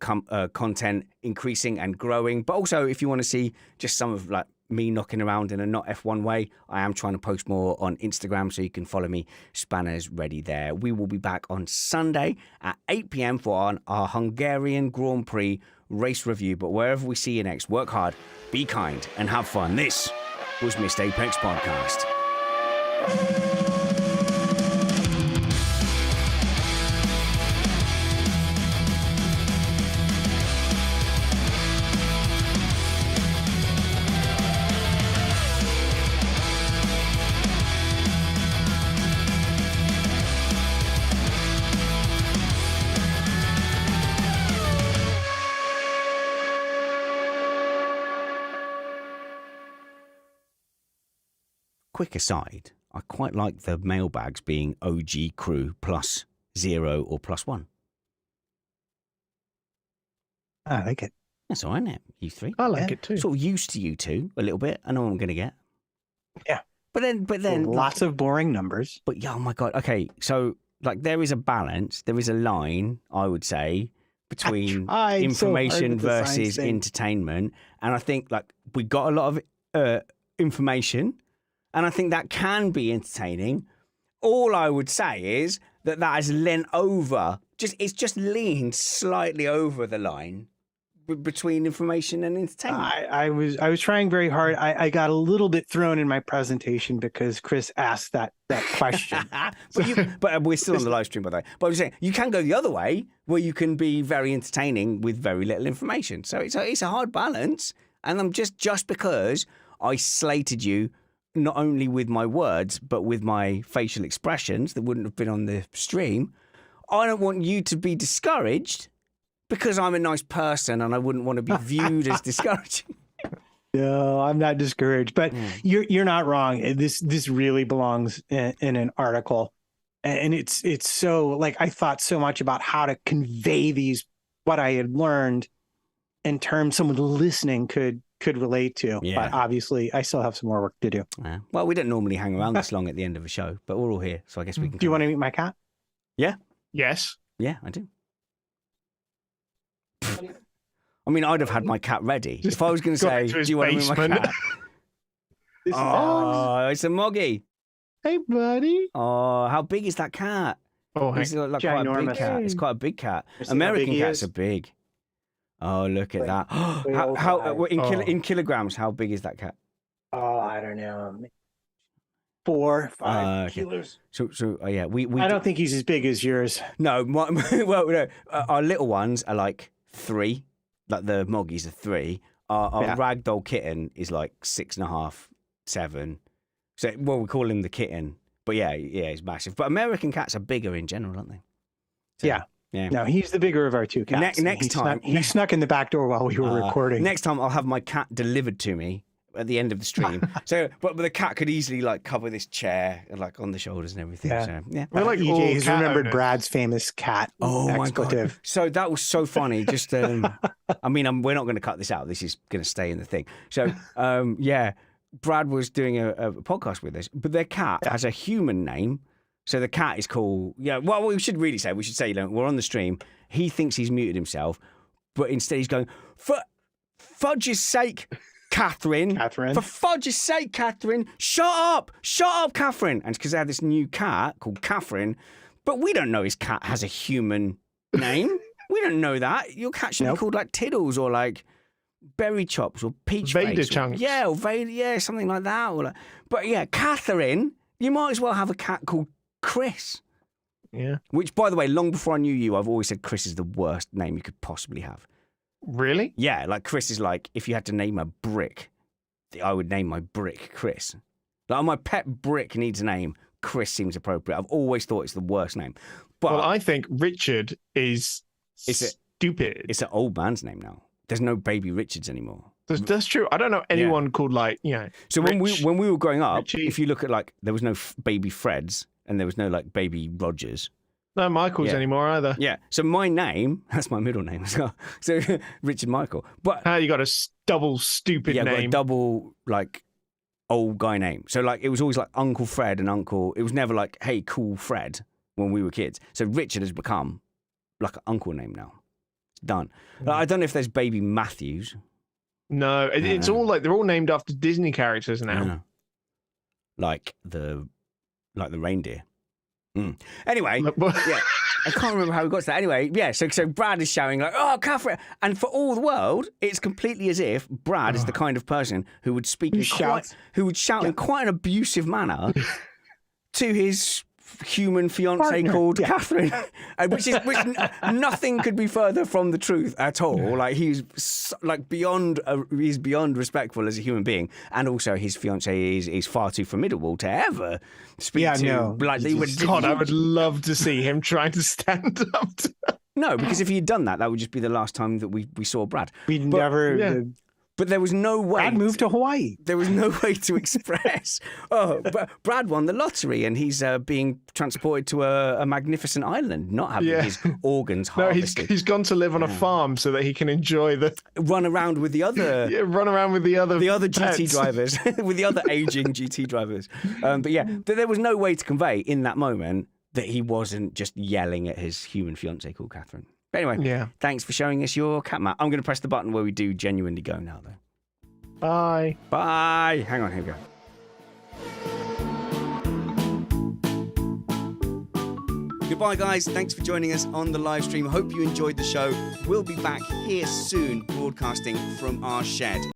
content increasing and growing, but also if you want to see just some of me knocking around in a not F1 way, I am trying to post more on Instagram, so you can follow me, Spanners Ready there. We will be back on Sunday at 8 p.m. for our Hungarian Grand Prix race review. But wherever we see you next, work hard, be kind, and have fun. This was Missed Apex Podcast. Quick aside, I quite like the mailbags being OG crew plus 0 or plus 1. I like it. That's all right, isn't it? You three. I like it too. Sort of used to you two a little bit. I know what I'm going to get. Yeah. But then lots of boring numbers. But yeah, oh my God. Okay. So there is a balance. There is a line, I would say, between information versus entertainment. And I think we got a lot of information. And I think that can be entertaining. All I would say is that has leant over. It's just leaned slightly over the line between information and entertainment. I was trying very hard. I got a little bit thrown in my presentation because Chris asked that question. but we're still on the live stream, by the way. But I'm saying you can go the other way, where you can be very entertaining with very little information. So it's a hard balance. And I'm just because I slated you, not only with my words, but with my facial expressions that wouldn't have been on the stream, I don't want you to be discouraged because I'm a nice person and I wouldn't want to be viewed as discouraging. No, I'm not discouraged, but you're not wrong. This really belongs in an article. And it's so I thought so much about how to convey what I had learned in terms someone listening could relate to. Yeah. But obviously I still have some more work to do. Yeah. Well, we don't normally hang around this long at the end of a show, but we're all here, so I guess we can. Do you want to meet my cat? Yeah. Yes. Yeah, I do. I mean, I'd have had my cat ready. If I was going to say, do you want to meet my cat? It's a Moggy. Hey, buddy. Oh, how big is that cat? Oh, it's quite a big cat. It's quite a big cat. American cats are big. Oh, look at that. In kilograms, how big is that cat? Oh, I don't know. 4, 5 kilos. So yeah, we I don't think he's as big as yours. No, no, our little ones are 3. The Moggies are 3. Our ragdoll kitten is 6.5, 7. So, we call him the kitten. But yeah, he's massive. But American cats are bigger in general, aren't they? So, yeah. No, he's the bigger of our two cats. Next time. He snuck in the back door while we were recording. Next time I'll have my cat delivered to me at the end of the stream. So, but the cat could easily like cover this chair and like on the shoulders and everything. Yeah. So, yeah. We're like all EJ has cat remembered owners. Brad's famous cat Oh my god! expletive. So that was so funny. Just, I mean, we're not going to cut this out. This is going to stay in the thing. So, yeah, Brad was doing a podcast with us, but their cat has a human name. So the cat is called. Yeah. Well, we should really say. We should say. We're on the stream. He thinks he's muted himself, but instead he's going for fudge's sake. Catherine. For fudge's sake, Catherine, shut up, Catherine. And because they had this new cat called Catherine, but we don't know his cat has a human name. We don't know that. Your cat should be called like Tiddles or like Berry Chops or Peach Vader Face. Chunks. Or Vader, yeah, something like that. Or like, but yeah, Catherine, you might as well have a cat called Chris. Yeah. Which, by the way, long before I knew you, I've always said Chris is the worst name you could possibly have. Really? Yeah, like Chris is like, if you had to name a brick, I would name my brick Chris. Like my pet brick needs a name. Chris seems appropriate. I've always thought it's the worst name. But Well, I think Richard is stupid. it's an old man's name now. There's no baby Richards anymore. That's true. I don't know anyone called like, So Rich, when we were growing up, Richie. if you look at like, there was no baby Freds and there was no like baby Rogers. no Michaels anymore either. Yeah. So my name, that's my middle name as well. So Richard Michael. But You got a double stupid I've got a name. double like old guy name. So like it was always like Uncle Fred and Uncle. It was never like, hey, cool Fred when we were kids. So Richard has become like an uncle name now. It's done. Like, I don't know if there's baby Matthews. No, it's all like they're all named after Disney characters now. Yeah. Like the reindeer. Anyway, yeah, I can't remember how we got to that. Anyway, yeah, so Brad is shouting like, "Oh, Catherine!" And for all the world, it's completely as if Brad is the kind of person who would speak in quite an abusive manner to his human fiance Partner, called Catherine, which nothing could be further from the truth at all. Like he's like beyond respectful as a human being, and also his fiance is far too formidable to ever speak to. No. Like they would. God, I would love to see him trying to stand up to. No, because if he'd done that, that would just be the last time that we saw Brad. But there was no way. Brad moved to Hawaii. There was no way to express. But Brad won the lottery and he's being transported to a magnificent island, not having his organs harvested. No, he's gone to live on a farm so that he can enjoy run around with the other pets. GT drivers, with the other aging GT drivers. But yeah, there was no way to convey in that moment that he wasn't just yelling at his human fiance called Catherine. But anyway, thanks for showing us your cat map. I'm going to press the button where we do genuinely go now, though. Bye. Bye. Hang on, here we go. Goodbye, guys. Thanks for joining us on the live stream. Hope you enjoyed the show. We'll be back here soon, broadcasting from our shed.